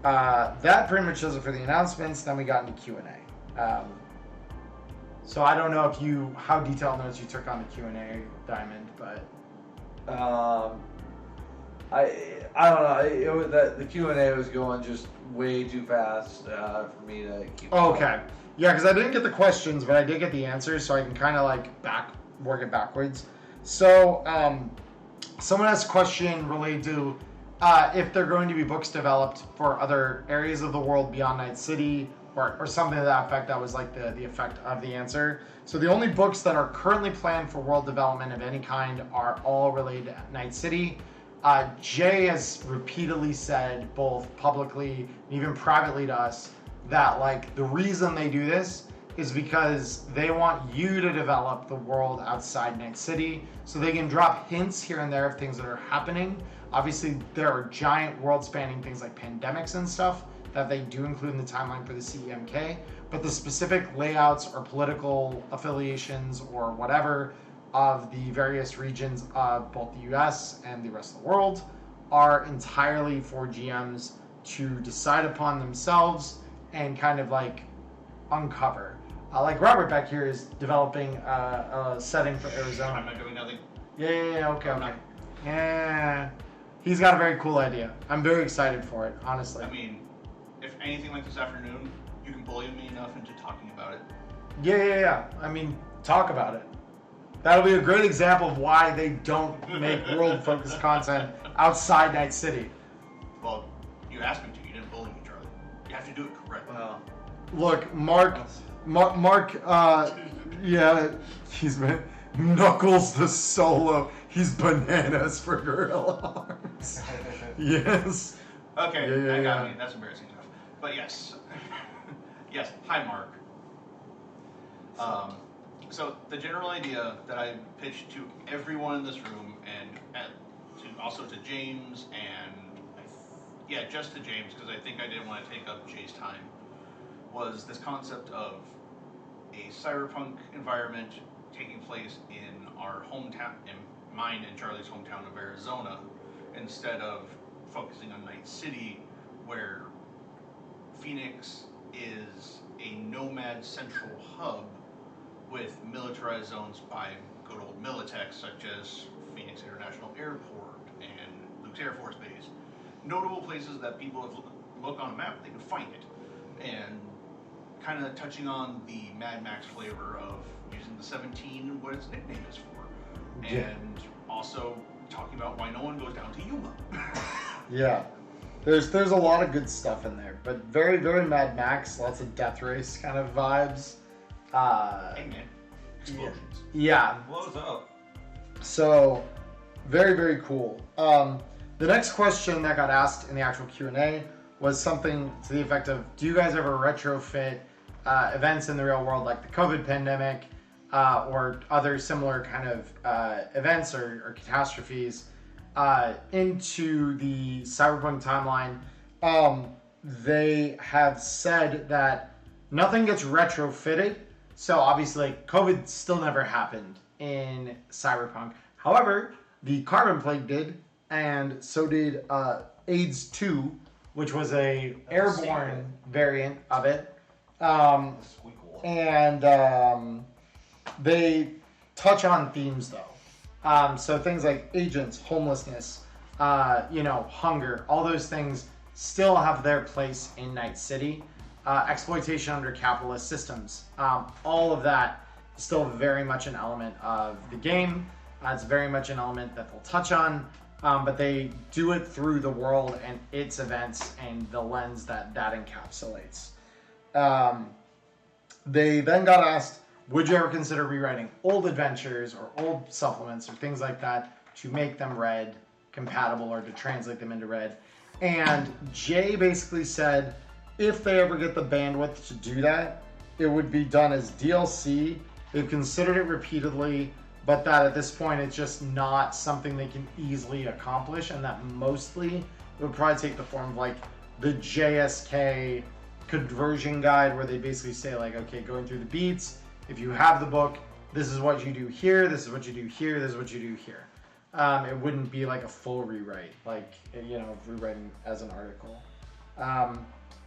that pretty much does it for the announcements. Then we got into Q&A. So I don't know how detailed notes you took on the Q&A, Diamond, but I don't know. The Q&A was going just way too fast for me to keep. Okay. Yeah, because I didn't get the questions, but I did get the answers, so I can kind of like work it backwards. So someone asked a question related to if there are going to be books developed for other areas of the world beyond Night City, or something to that effect. That was like the effect of the answer. So the only books that are currently planned for world development of any kind are all related to Night City. Jay has repeatedly said, both publicly and even privately to us, that like the reason they do this is because they want you to develop the world outside Night City, so they can drop hints here and there of things that are happening. Obviously, there are giant world-spanning things like pandemics and stuff that they do include in the timeline for the CEMK, but the specific layouts or political affiliations or whatever of the various regions of both the US and the rest of the world are entirely for GMs to decide upon themselves and kind of like uncover. Like Robert back here is developing a setting for I'm Arizona. not doing nothing. Yeah, okay. I'm not. Yeah. He's got a very cool idea. I'm very excited for it, honestly. I mean, if anything like this afternoon, you can bully me enough into talking about it. Yeah. I mean, talk about it. That'll be a great example of why they don't make world-focused content outside Night City. Well, you asked me to. You didn't bully me, Charlie. You have to do it correctly. Well, Look, Mark, yeah, he's been Knuckles the Solo. He's bananas for gorilla arms. Yes. Okay, Yeah, that got yeah. me. That's embarrassing enough. But yes. Yes, hi, Mark. So the general idea that I pitched to everyone in this room and also to James and just to James because I think I didn't want to take up Jay's time was this concept of a cyberpunk environment taking place in our hometown, in mine and Charlie's hometown of Arizona, instead of focusing on Night City, where Phoenix is a nomad central hub with militarized zones by good old Militech, such as Phoenix International Airport and Luke's Air Force Base. Notable places that people, if look on a map, they can find it. And kind of touching on the Mad Max flavor of using the 17 and what its nickname is for. Yeah. And also talking about why no one goes down to Yuma. Yeah. There's a lot of good stuff in there, but very, very Mad Max, lots of Death Race kind of vibes. Hey man, explosions. Yeah. Blows up. So, very, very cool. The next question that got asked in the actual Q&A was something to the effect of, do you guys ever retrofit events in the real world like the COVID pandemic or other similar kind of events or catastrophes into the Cyberpunk timeline? They have said that nothing gets retrofitted. So obviously COVID still never happened in Cyberpunk. However, the Carbon Plague did, and so did AIDS 2, which was a airborne variant of it. And they touch on themes though. So things like agents, homelessness, hunger, all those things still have their place in Night City. Exploitation under capitalist systems. All of that is still very much an element of the game. It's very much an element that they'll touch on, but they do it through the world and its events and the lens that encapsulates. They then got asked, would you ever consider rewriting old adventures or old supplements or things like that to make them RED compatible or to translate them into RED? And Jay basically said, if they ever get the bandwidth to do that, it would be done as DLC. They've considered it repeatedly, but that at this point it's just not something they can easily accomplish, and that mostly it would probably take the form of like the JSK conversion guide, where they basically say like, okay, going through the beats, if you have the book, this is what you do here, this is what you do here, this is what you do here. It wouldn't be like a full rewrite, like, rewriting as an article.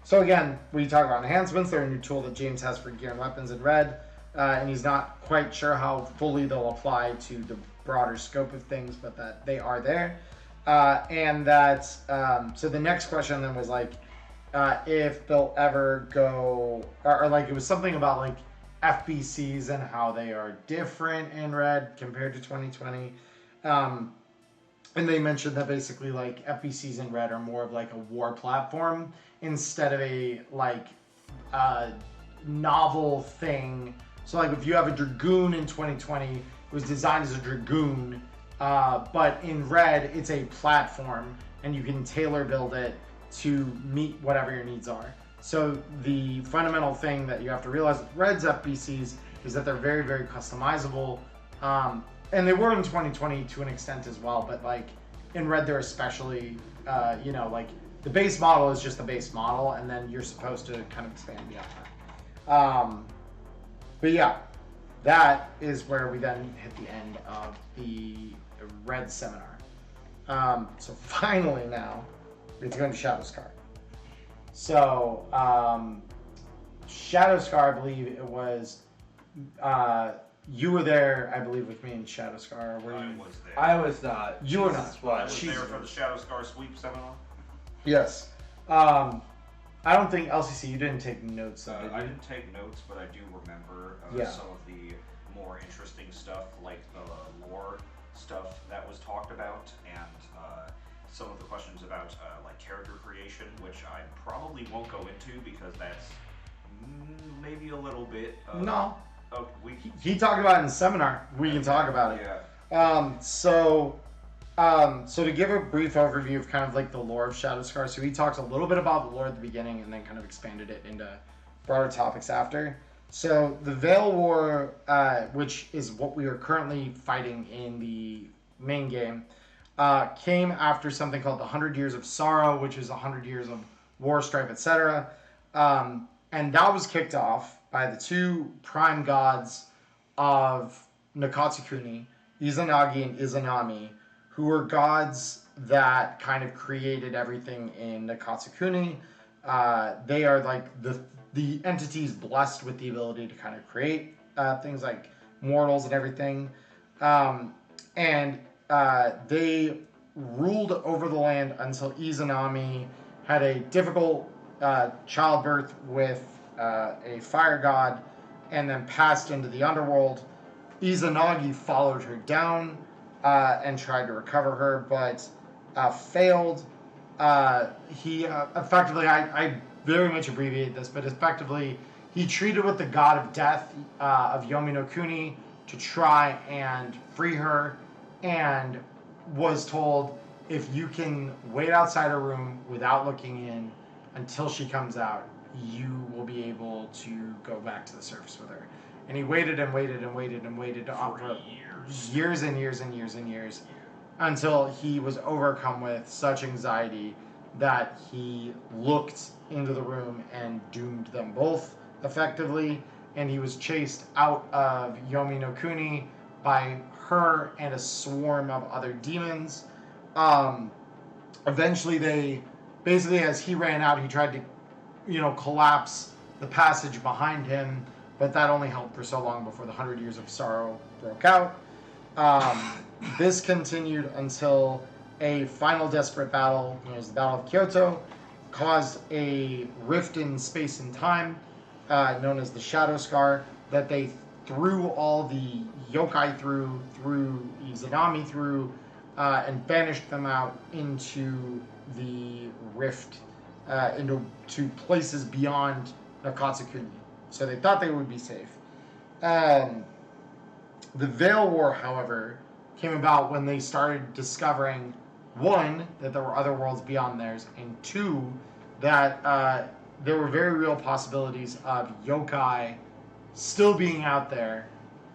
So again, we talk about enhancements. They're a new tool that James has for gear and weapons in RED, and he's not quite sure how fully they'll apply to the broader scope of things, but that they are there. And that, so the next question then was like, if they'll ever go, or like it was something about like FBCs and how they are different in RED compared to 2020. And they mentioned that basically like FBCs in RED are more of like a war platform instead of a like novel thing. So like if you have a Dragoon in 2020, it was designed as a Dragoon, but in RED it's a platform and you can tailor build it to meet whatever your needs are. So the fundamental thing that you have to realize with RED's FBCs is that they're very, very customizable. And they were in 2020 to an extent as well, but like in RED they're especially, like the base model is just the base model, and then you're supposed to kind of expand beyond that. But yeah, that is where we then hit the end of the RED seminar. So finally now, we get to go into Shadow's card. So Shadowscar, I believe it was. You were there, I believe, with me in Shadowscar. Were I you? was there. I was not. You were Jesus not. I was Christ. there for the Shadowscar sweep seminar. Yes. I don't think LCC. You didn't take notes. Did you? I didn't take notes, but I do remember Yeah. some of the more interesting stuff, like the lore stuff that was talked about, and some of the questions about like character creation, which I probably won't go into because that's maybe a little bit. No. Oh, He talked about it in seminar. We can talk about it. Yeah. So to give a brief overview of kind of like the lore of Shadowscar, so he talked a little bit about the lore at the beginning and then kind of expanded it into broader topics after. So the Veil War, which is what we are currently fighting in the main game, came after something called the 100 Years of Sorrow, which is 100 years of war, strife, etc. And that was kicked off by the two prime gods of Nakatsukuni, Izanagi and Izanami, who were gods that kind of created everything in Nakatsukuni. They are like the entities blessed with the ability to kind of create things like mortals and everything. And they ruled over the land until Izanami had a difficult childbirth with a fire god and then passed into the underworld. Izanagi followed her down and tried to recover her, but failed. He effectively, I very much abbreviate this, but effectively, he treated with the god of death of Yomi no Kuni to try and free her, and was told, if you can wait outside her room without looking in until she comes out, you will be able to go back to the surface with her. And he waited and waited and waited and waited for years and years and years and years until he was overcome with such anxiety that he looked into the room and doomed them both effectively. And he was chased out of Yomi no Kuni by her and a swarm of other demons. Eventually, basically, as he ran out, he tried to, collapse the passage behind him, but that only held for so long before the 100 Years of Sorrow broke out. This continued until a final desperate battle, known as the Battle of Kyoto, caused a rift in space and time, known as the Shadow Scar, that they threw all the yokai through Izanami through, and banished them out into the rift, into places beyond Nakatsukuni. So they thought they would be safe. The Veil War, however, came about when they started discovering, one, that there were other worlds beyond theirs, and two, that there were very real possibilities of yokai still being out there,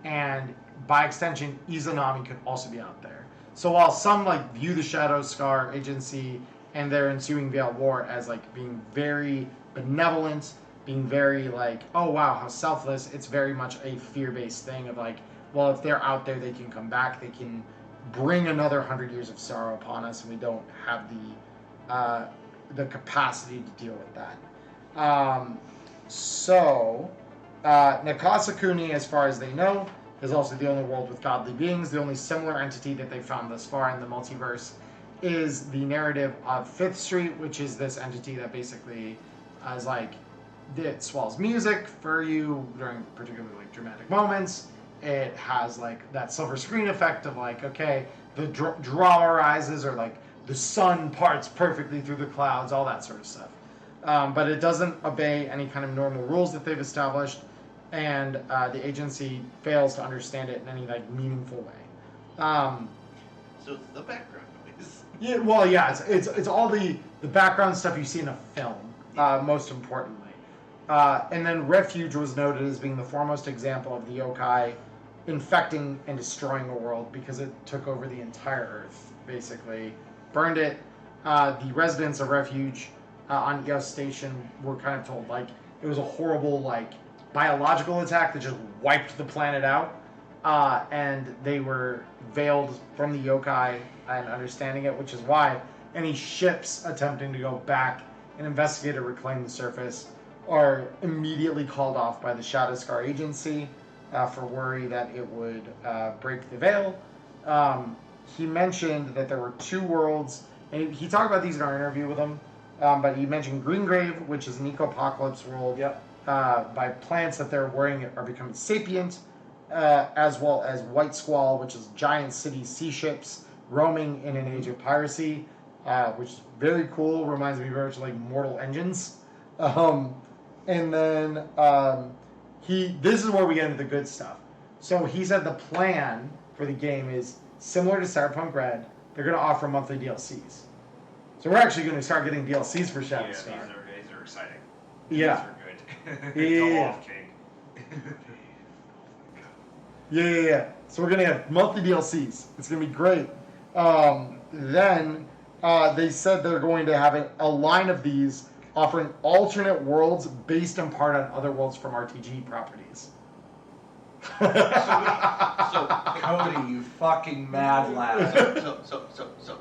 and by extension, Izanami could also be out there. So while some view the Shadow Scar Agency and their ensuing Veil War as being very benevolent, being very oh wow, how selfless, it's very much a fear-based thing of well, if they're out there, they can come back, they can bring another 100 Years of Sorrow upon us, and we don't have the capacity to deal with that. Nakatsukuni, as far as they know, is also the only world with godly beings. The only similar entity that they found thus far in the multiverse is the narrative of Fifth Street, which is this entity that basically is it swells music for you during particularly dramatic moments. It has that silver screen effect of okay, the drama rises, or the sun parts perfectly through the clouds, all that sort of stuff. But it doesn't obey any kind of normal rules that they've established, and the agency fails to understand it in any meaningful way. So it's the background noise. Yeah, well, yeah, it's all the background stuff you see in a film, most importantly. And then Refuge was noted as being the foremost example of the yokai infecting and destroying a world because it took over the entire Earth, basically. Burned it. The residents of Refuge on Eos Station were kind of told, it was a horrible, biological attack that just wiped the planet out. And they were veiled from the yokai and understanding it, which is why any ships attempting to go back and investigate or reclaim the surface are immediately called off by the Shadowscar Agency for worry that it would break the veil. He mentioned that there were 2 worlds, and he talked about these in our interview with him, but he mentioned Greengrave, which is an eco-apocalypse world, by plants that they're worrying are becoming sapient, as well as White Squall, which is giant city sea ships roaming in an age of piracy, which is very cool, reminds me very much of like Mortal Engines. And then this is where we get into the good stuff. So he said the plan for the game is similar to Cyberpunk RED. They're going to offer monthly DLCs. So we're actually going to start getting DLCs for Shadowscar. These are exciting. Yeah. These are good. Yeah. Go off, King. Yeah. So we're going to have monthly DLCs. It's going to be great. Then they said they're going to have a line of these offering alternate worlds based in part on other worlds from RTG properties. So Cody, you fucking mad lad. So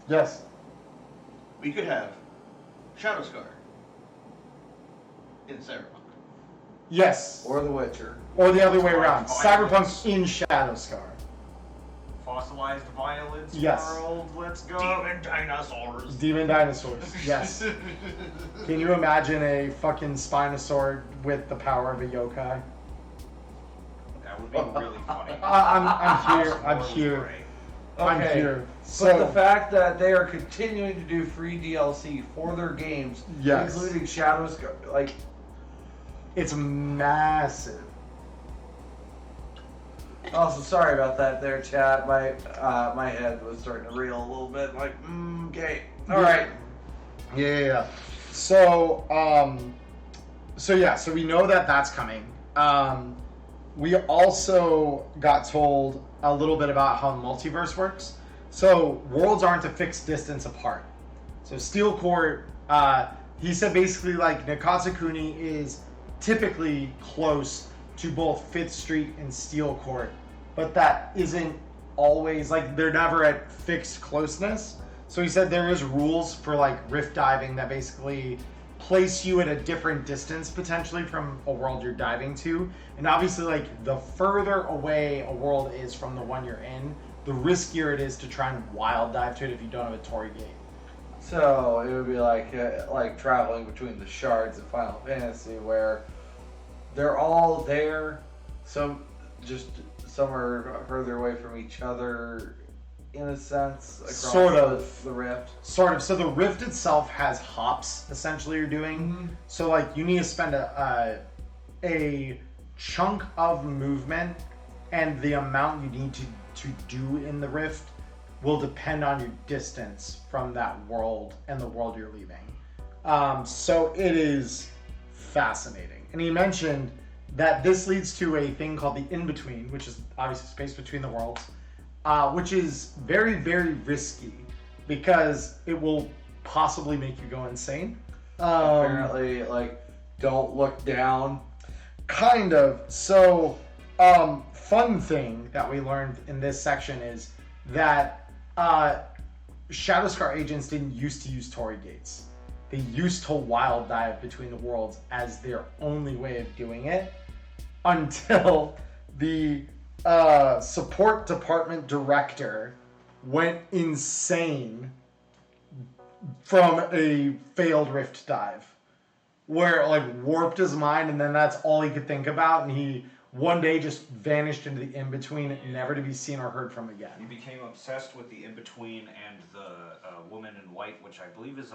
Yes. we could have Shadowscar in Cyberpunk. Yes. Or The Witcher. Or the other way around. Violence. Cyberpunk in Shadowscar. Fossilized violence Yes. world. Let's go. Demon dinosaurs. Demon dinosaurs. Yes. Can you imagine a fucking Spinosaur with the power of a yokai? That would be really funny. I'm here. I'm Spoilers here. great. I'm Okay, here. But the So fact that they are continuing to do free DLC for their games, Yes. including Shadowscar, like, it's massive. also sorry about that there, chat. My head was starting to reel a little bit. Like, okay, all right. Yeah. So so we know that that's coming. We also got told a little bit about how multiverse works. So worlds aren't a fixed distance apart. So Steel Court, he said basically like Nakatsukuni is typically close to both 5th Street and Steel Court, but that isn't always, like, they're never at fixed closeness. So he said there is rules for like rift diving that basically place you at a different distance potentially from a world you're diving to. And obviously, like, the further away a world is from the one you're in, the riskier it is to try and wild dive to it if you don't have a Torii gate. So it would be like traveling between the shards of Final Fantasy, where they're all there. Some are further away from each other, in a sense, across Sort of. the rift. Sort of. So the rift itself has hops, essentially, you're doing. So, like, you need to spend a chunk of movement, and the amount you need to do in the rift will depend on your distance from that world and the world you're leaving. So it is fascinating. And he mentioned that this leads to a thing called the in-between, which is obviously space between the worlds, which is very, very risky because it will possibly make you go insane. Apparently, like, don't look down. Kind of. So, fun thing that we learned in this section is that Shadowscar agents didn't used to use Torii gates. They used to wild dive between the worlds as their only way of doing it until the support department director went insane from a failed rift dive where it, like, warped his mind, and then that's all he could think about, and he one day just vanished into the in-between, never to be seen or heard from He again. became obsessed with the in-between and the woman in white, which I believe is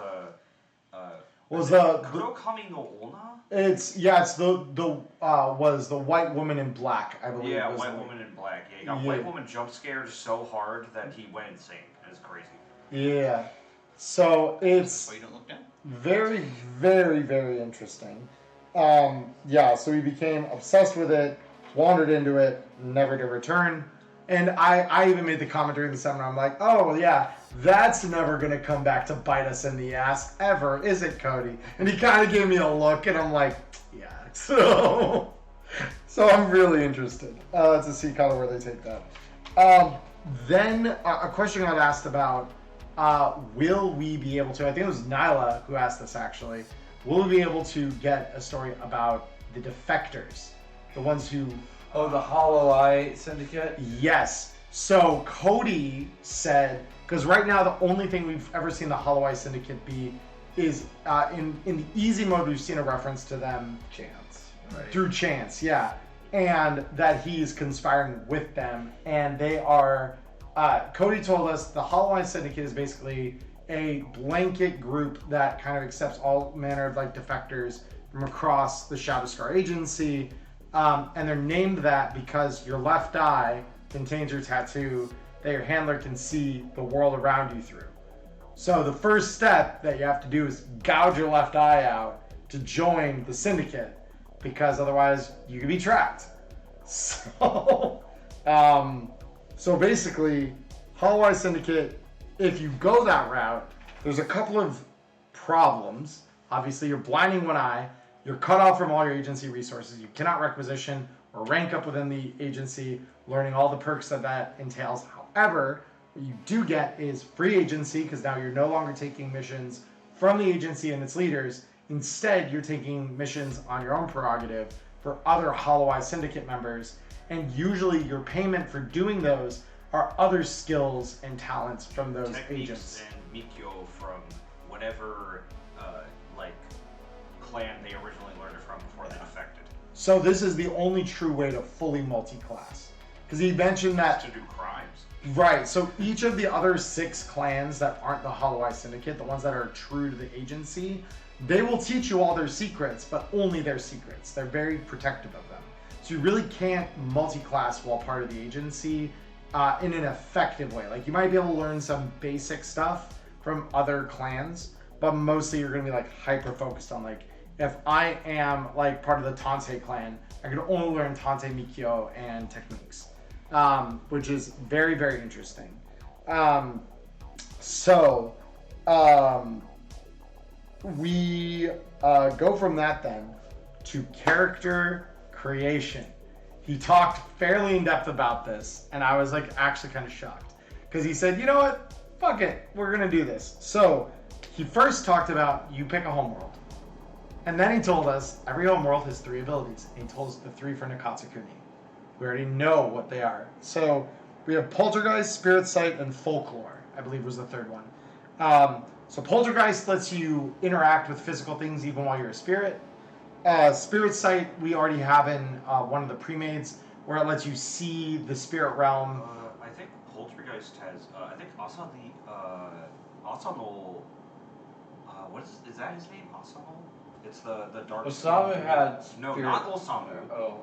Was the Kurokami no Onna? it's was the white woman in black, I believe. Yeah, was white the- woman in black. Yeah, Yeah. white woman jump scared so hard that he went insane. It's crazy. Yeah. So it's Oh, you don't look down? very, very, very interesting. Yeah, so he became obsessed with it, wandered into it, never to return. And I even made the comment during the seminar, I'm like, oh yeah, that's never going to come back to bite us in the ass ever, is it, Cody? And he kind of gave me a look, and I'm like, yeah. So I'm really interested to see kind of where they take that. Then a question I got asked about, will we be able to, I think it was Nyla who asked this actually, we'll be able to get a story about the defectors, the ones who. Oh, the Hollow Eye Syndicate? Yes. So Cody said, because right now the only thing we've ever seen the Hollow Eye Syndicate be is in the easy mode, we've seen a reference to them Chance. Right. through chance, yeah, and that he's conspiring with them, and they are. Cody told us the Hollow Eye Syndicate is basically a blanket group that kind of accepts all manner of like defectors from across the Shadowscar Agency, and they're named that because your left eye contains your tattoo that your handler can see the world around you through. So the first step that you have to do is gouge your left eye out to join the syndicate, because otherwise you could be tracked. So, so basically, Hollow Eye Syndicate, if you go that route, there's a couple of problems. Obviously, you're blinding one eye, you're cut off from all your agency resources, you cannot requisition or rank up within the agency, learning all the perks that entails. However, what you do get is free agency, because now you're no longer taking missions from the agency and its leaders. Instead, you're taking missions on your own prerogative for other Hollow Eye Syndicate members, and usually your payment for doing those are other skills and talents from those agents. And Mikyo from whatever like clan they originally learned it from before they defected. So this is the only true way to fully multi-class. Because he mentioned that... To do crimes. Right, so each of the other 6 clans that aren't the Hollow Eye Syndicate, the ones that are true to the agency, they will teach you all their secrets, but only their secrets. They're very protective of them. So you really can't multi-class while part of the agency in an effective way. Like, you might be able to learn some basic stuff from other clans, but mostly you're going to be like hyper-focused on like, if I am like part of the Tante clan, I can only learn Tante Mikyo and techniques, which is very, very interesting. We go from that then to character creation. He talked fairly in depth about this, and I was like actually kind of shocked, because he said, you know what, fuck it, we're gonna do this. So he first talked about you pick a homeworld. And then he told us every homeworld has 3 abilities. And he told us the 3 for Nakatsukuni. We already know what they are. So we have Poltergeist, Spirit Sight, and Folklore, I believe was the 3rd one. So Poltergeist lets you interact with physical things even while you're a spirit. Spirit Sight we already have in one of the pre-mades, where it lets you see the spirit realm. I think Poltergeist has. I think Asano. What is that his name? Asano. It's the dark. Osamu had. No, not Osamu. Oh.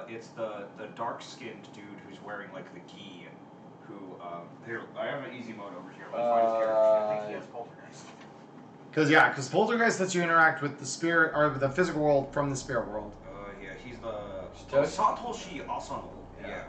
It's the dark-skinned dude who's wearing like the gi. Who here? I have an easy mode over here. Let me find his character. I think he has Poltergeist. Because Poltergeist lets you interact with the spirit or the physical world from the spirit world. Yeah, he's the Satoshi Asano. Yeah.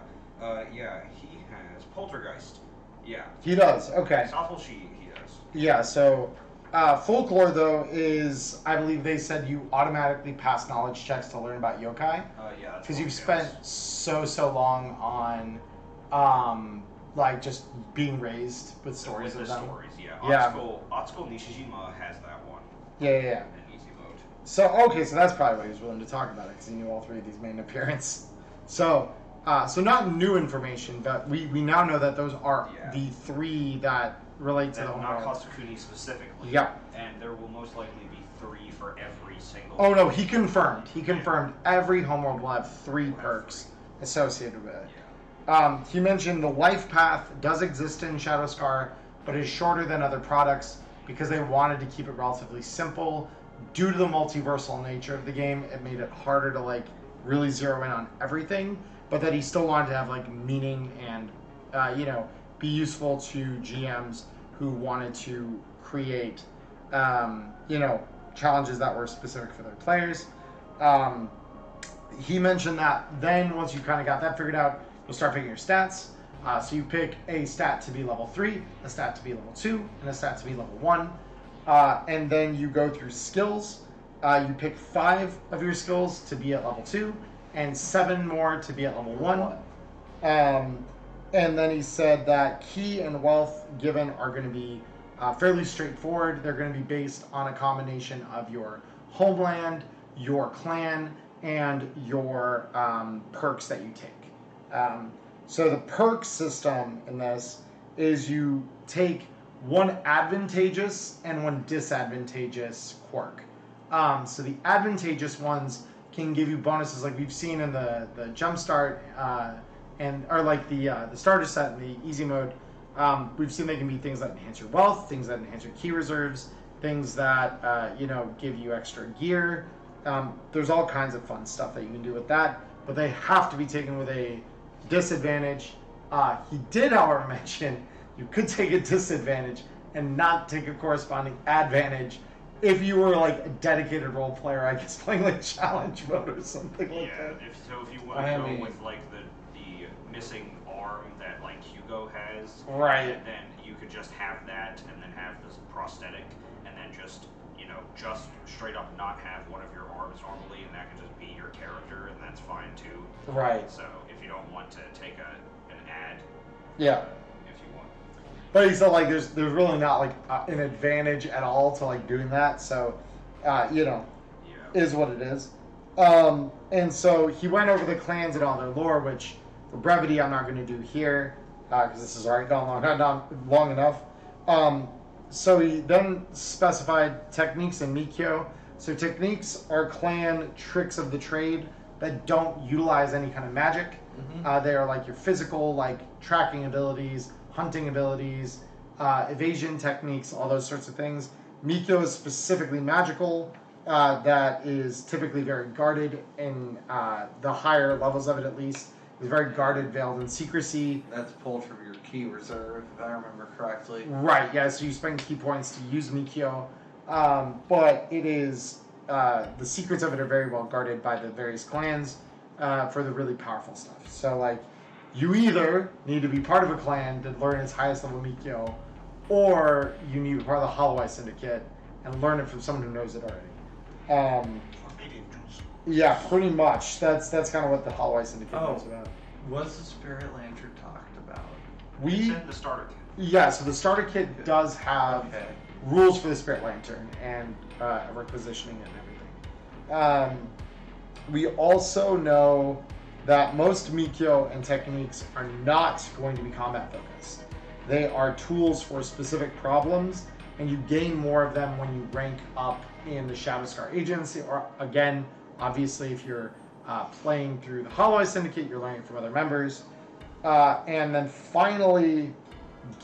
Yeah, he has Poltergeist. Yeah. He does. Okay. Satoshi, he does. Yeah. So. Folklore, though, is, I believe they said you automatically pass knowledge checks to learn about yokai. Yeah. Because you've spent so long on, like, just being raised with stories with of the them. Stories, yeah. Yeah. Atsuko Nishijima has that one. Yeah. In easy mode. So, okay, so that's probably why he was willing to talk about it, because he knew all 3 of these made an appearance. So not new information, but we now know that those are the 3 that relate to the homeworld. Nakatsukuni specifically. Yeah. And there will most likely be 3 for every single. Oh no, he confirmed. He confirmed every homeworld will have 3 perks associated with it. Yeah. He mentioned the life path does exist in Shadowscar, but is shorter than other products because they wanted to keep it relatively simple. Due to the multiversal nature of the game, it made it harder to like really zero in on everything, but that he still wanted to have like meaning and be useful to GMs who wanted to create, challenges that were specific for their players. He mentioned that then once you kind of got that figured out, you'll start picking your stats. So you pick a stat to be level 3, a stat to be level 2, and a stat to be level 1. And then you go through skills. You pick 5 of your skills to be at level 2, and 7 more to be at level 1. And then he said that key and wealth given are going to be fairly straightforward. They're going to be based on a combination of your homeland, your clan, and your perks that you take. So the perk system in this is you take one advantageous and one disadvantageous quirk. So the advantageous ones can give you bonuses like we've seen in the jumpstart or like the starter set and the easy mode. We've seen they can be things that enhance your wealth, things that enhance your key reserves, things that give you extra gear. There's all kinds of fun stuff that you can do with that, but they have to be taken with a disadvantage. He did, however, mention you could take a disadvantage and not take a corresponding advantage if you were like a dedicated role player, I guess playing like challenge mode or something like that. If you want to go with like the missing arm that like Hugo has, right? Then you could just have that and then have this prosthetic and then just straight up not have one of your arms normally, and that could just be your character, and that's fine too. Right. So if you don't want to take an ad, yeah. If you want. But he said like there's really not like an advantage at all to like doing that. So, is what it is. And so he went over the clans and all their lore, which for brevity I'm not going to do here because this is already gone long enough. So he then specified techniques in Mikyo. So techniques are clan tricks of the trade that don't utilize any kind of magic. Mm-hmm. They are like your physical, like tracking abilities, hunting abilities, evasion techniques, all those sorts of things. Mikyo is specifically magical. That is typically very guarded in the higher levels of it, at least. It's very guarded, veiled in secrecy. That's pulled from your key reserve, if I remember correctly. Right, yeah, so you spend key points to use Mikyo. But it is, the secrets of it are very well guarded by the various clans for the really powerful stuff. So, like, you either need to be part of a clan to learn its highest level Mikyo, or you need to be part of the Hollow Eye Syndicate and learn it from someone who knows it already. Yeah, pretty much. That's kind of what the Hollow Eye Syndicate is about. Was the Spirit Lantern talked about? It's in the starter kit. Yeah, so the starter kit does have rules for the Spirit Lantern and requisitioning it and everything. We also know that most Mikyo and techniques are not going to be combat focused. They are tools for specific problems, and you gain more of them when you rank up in the Shadowscar Agency, or again, obviously, if you're playing through the Hollow Eye Syndicate, you're learning from other members. And then finally,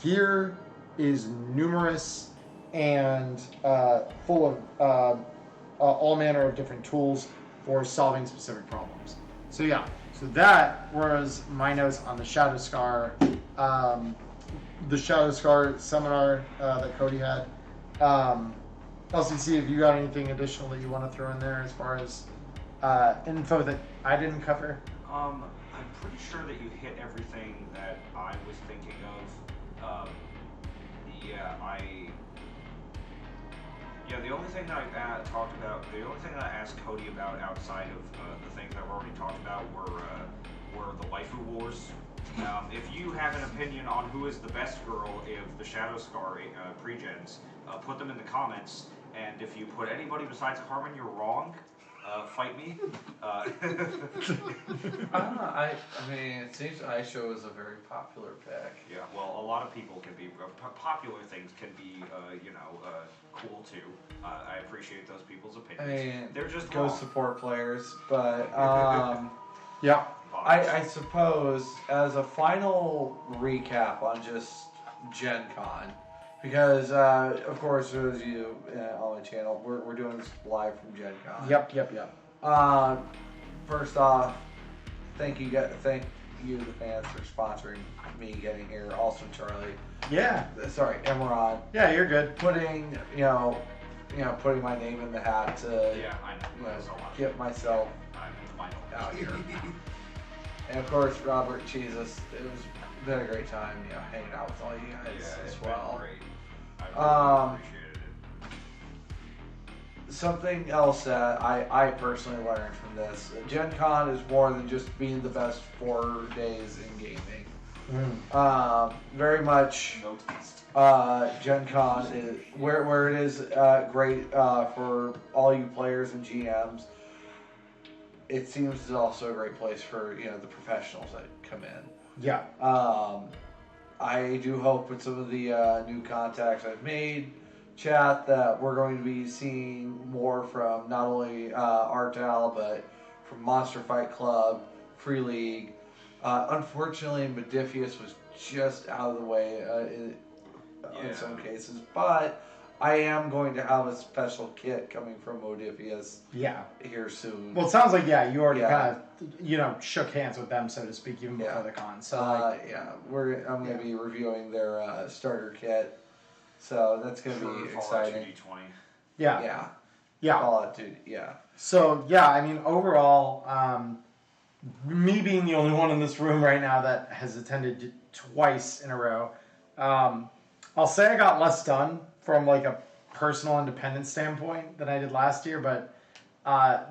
gear is numerous and full of all manner of different tools for solving specific problems. So yeah, so that was my notes on the Shadowscar seminar that Cody had. LCC, have you got anything additional that you want to throw in there as far as info that I didn't cover? I'm pretty sure that you hit everything that I was thinking of. The only thing that I the only thing that I asked Cody about outside of the things I've already talked about were the waifu wars. If you have an opinion on who is the best girl of the Shadowscar pre-gens, put them in the comments. And if you put anybody besides Carmen, you're wrong. Fight me. I don't know. I mean, it seems Aisho is a very popular pick. Yeah, well, a lot of people can be popular things can be, cool too. I appreciate those people's opinions. I mean, they're just go wrong. support players, but yeah. I suppose as a final recap on just GenCon. Because, of course, as you on my channel, we're doing this live from GenCon. Yep. First off, thank you, the fans, for sponsoring me getting here. Also, Charlie. Yeah. Sorry, Emmerron. Yeah, you're good. Putting putting my name in the hat to get myself out here. And of course, Robert, Jesus, it's been a great time, hanging out with all you guys as well. Great. I really appreciated it. Something else that I personally learned from this, Gen Con is more than just being the best 4 days in gaming. Very much No taste. GenCon is where it is great for all you players and GMs. It seems it's also a great place for the professionals that come in. Yeah. I do hope with some of the new contacts I've made, chat, that we're going to be seeing more from not only Artel, but from Monster Fight Club, Free League. Unfortunately, Modifius was just out of the way in some cases, but I am going to have a special kit coming from Modifius Yeah. here soon. Well, it sounds like you already Yeah. kind of shook hands with them, so to speak, even before the con. So I'm going to be reviewing their starter kit, so that's going to be exciting. yeah. Fallout 2, yeah. So yeah, I mean, overall, me being the only one in this room right now that has attended twice in a row, I'll say I got less done from like a personal independent standpoint than I did last year, but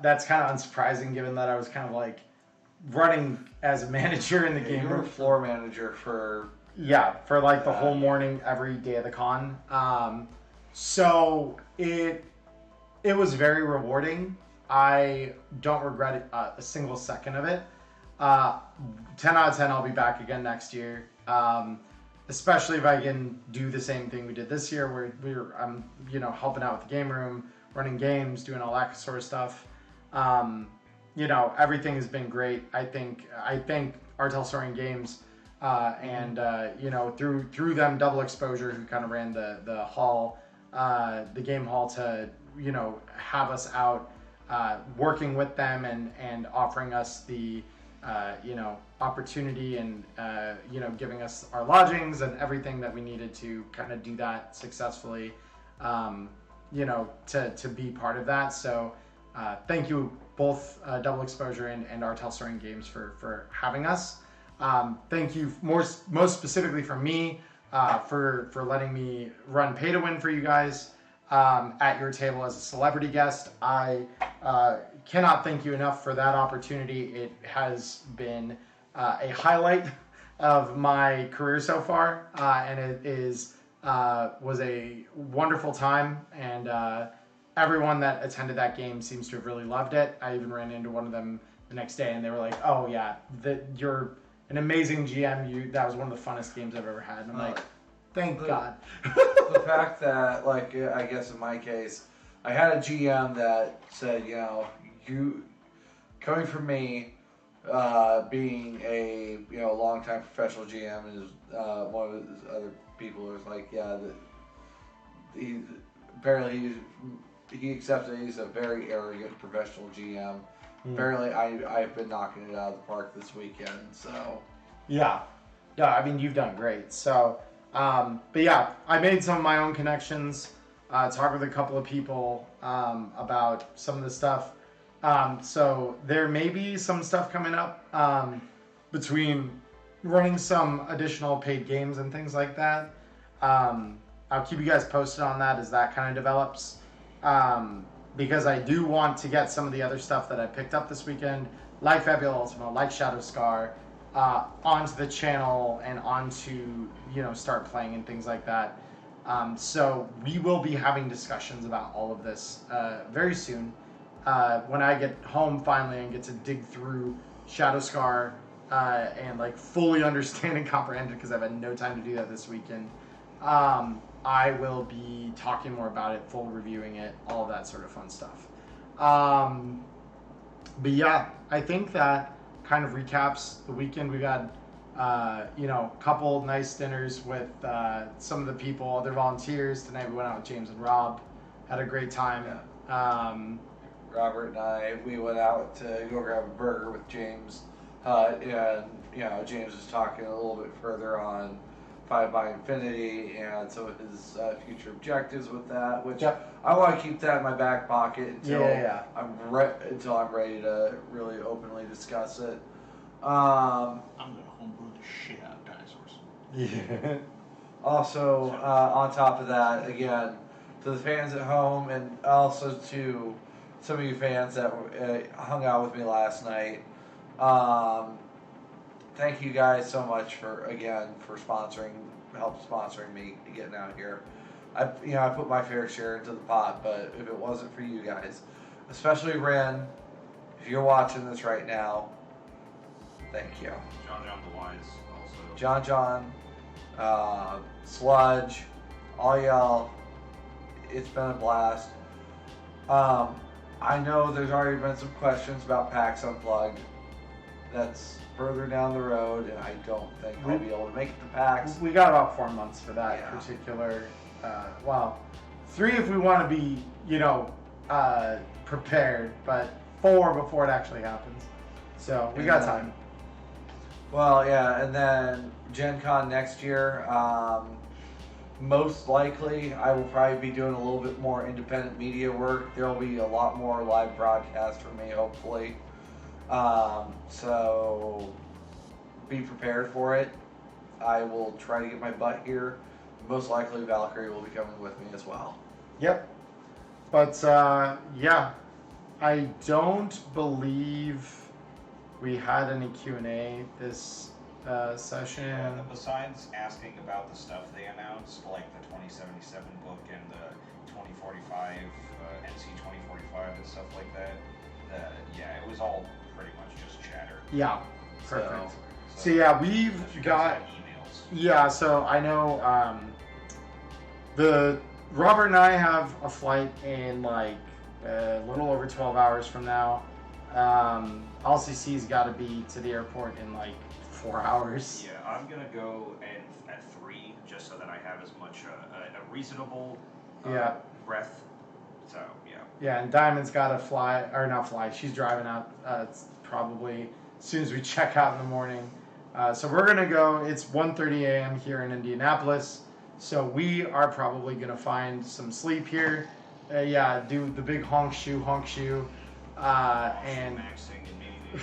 that's kind of unsurprising given that I was kind of like running as a manager in the game You were room. floor manager for For like the whole morning every day of the con. So it was very rewarding. I don't regret it, a single second of it. 10 out of 10, I'll be back again next year. Especially if I can do the same thing we did this year, where I'm helping out with the game room, running games, doing all that sort of stuff. Everything has been great. I think Artel Soaring Games and through them, Double Exposure, who kind of ran the hall, the game hall, to have us out working with them and offering us the opportunity and giving us our lodgings and everything that we needed to kind of do that successfully, to be part of that. So thank you both, Double Exposure and Artel Soaring Games, for having us. Thank you most specifically for me for letting me run Pay to Win for you guys at your table as a celebrity guest. I cannot thank you enough for that opportunity. It has been a highlight of my career so far, and it was a wonderful time, and everyone that attended that game seems to have really loved it. I even ran into one of them the next day, and they were like, "Oh yeah, you're an amazing GM. That was one of the funnest games I've ever had." And I'm like, "Thank God." The fact that, like, I guess in my case, I had a GM that said, you coming from me, being a longtime professional GM, and one of his other people was like, he apparently he accepted he's a very arrogant professional GM. Apparently, I've been knocking it out of the park this weekend. So yeah, I mean, you've done great. So. But yeah, I made some of my own connections, talked with a couple of people about some of the stuff. So there may be some stuff coming up between running some additional paid games and things like that. I'll keep you guys posted on that as that kind of develops. Because I do want to get some of the other stuff that I picked up this weekend, like Fabula Ultima, like Shadow Scar, onto the channel and onto StartPlaying and things like that. So we will be having discussions about all of this very soon. When I get home finally and get to dig through Shadow Scar and like fully understand and comprehend it, because I've had no time to do that this weekend, I will be talking more about it, full reviewing it, all of that sort of fun stuff. But yeah, I think that kind of recaps the weekend. We've had a couple nice dinners with some of the people, other volunteers. Tonight we went out with James and Rob, had a great time. Robert and we went out to go grab a burger with James, and James was talking a little bit further on 5 by Infinity and some of his future objectives with that, which I want to keep that in my back pocket until I'm ready to really openly discuss it. I'm gonna homebrew the shit out of dinosaurs. Yeah. Also, on top of that, again, to the fans at home, and also to some of you fans that hung out with me last night, thank you guys so much for sponsoring me getting out here. I put my fair share into the pot, but if it wasn't for you guys, especially Ren, if you're watching this right now, thank you. John the Wise also. John, Sludge, all y'all, it's been a blast. I know there's already been some questions about PAX Unplugged. That's further down the road, and I don't think I'll be able to make it to PAX. We got about 4 months for that Yeah. particular. 3 if we want to be, prepared, but 4 before it actually happens. So we got time. Well, yeah, and then GenCon next year. Most likely, I will probably be doing a little bit more independent media work. There will be a lot more live broadcasts for me, hopefully. So be prepared for it. I will try to get my butt here. Most likely, Valkyrie will be coming with me as well. Yep. But yeah, I don't believe we had any Q&A this session. Besides asking about the stuff they announced, like the 2077 book and the 2045 NC 2045 and stuff like that, yeah, it was all pretty much just chatter. Yeah, perfect. So- So yeah, we've Unless you guys got. had emails. Yeah, so I know Robert and I have a flight in like a little over 12 hours from now. LCC's got to be to the airport in like 4 hours. Yeah, I'm gonna go at 3 just so that I have as much a reasonable breath. So yeah. Yeah, and Diamond's got to fly, or not fly, she's driving out it's probably as soon as we check out in the morning. So we're going to go, it's 1:30 a.m. here in Indianapolis. So we are probably going to find some sleep here. Do the big honk shoe. And Maxing and me,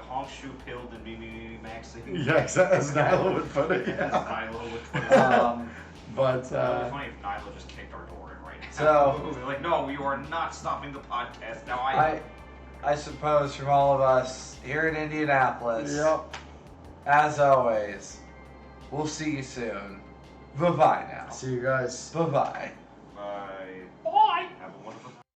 honk shoe pilled and me maxing. yes, as Nyla would put it. As Yeah. Nyla would put it. But It would be funny if Nyla just kicked our door in right now. So- We're like, no, you are not stopping the podcast. Now I suppose from all of us here in Indianapolis, Yep. as always, we'll see you soon. Bye-bye now. See you guys. Bye-bye.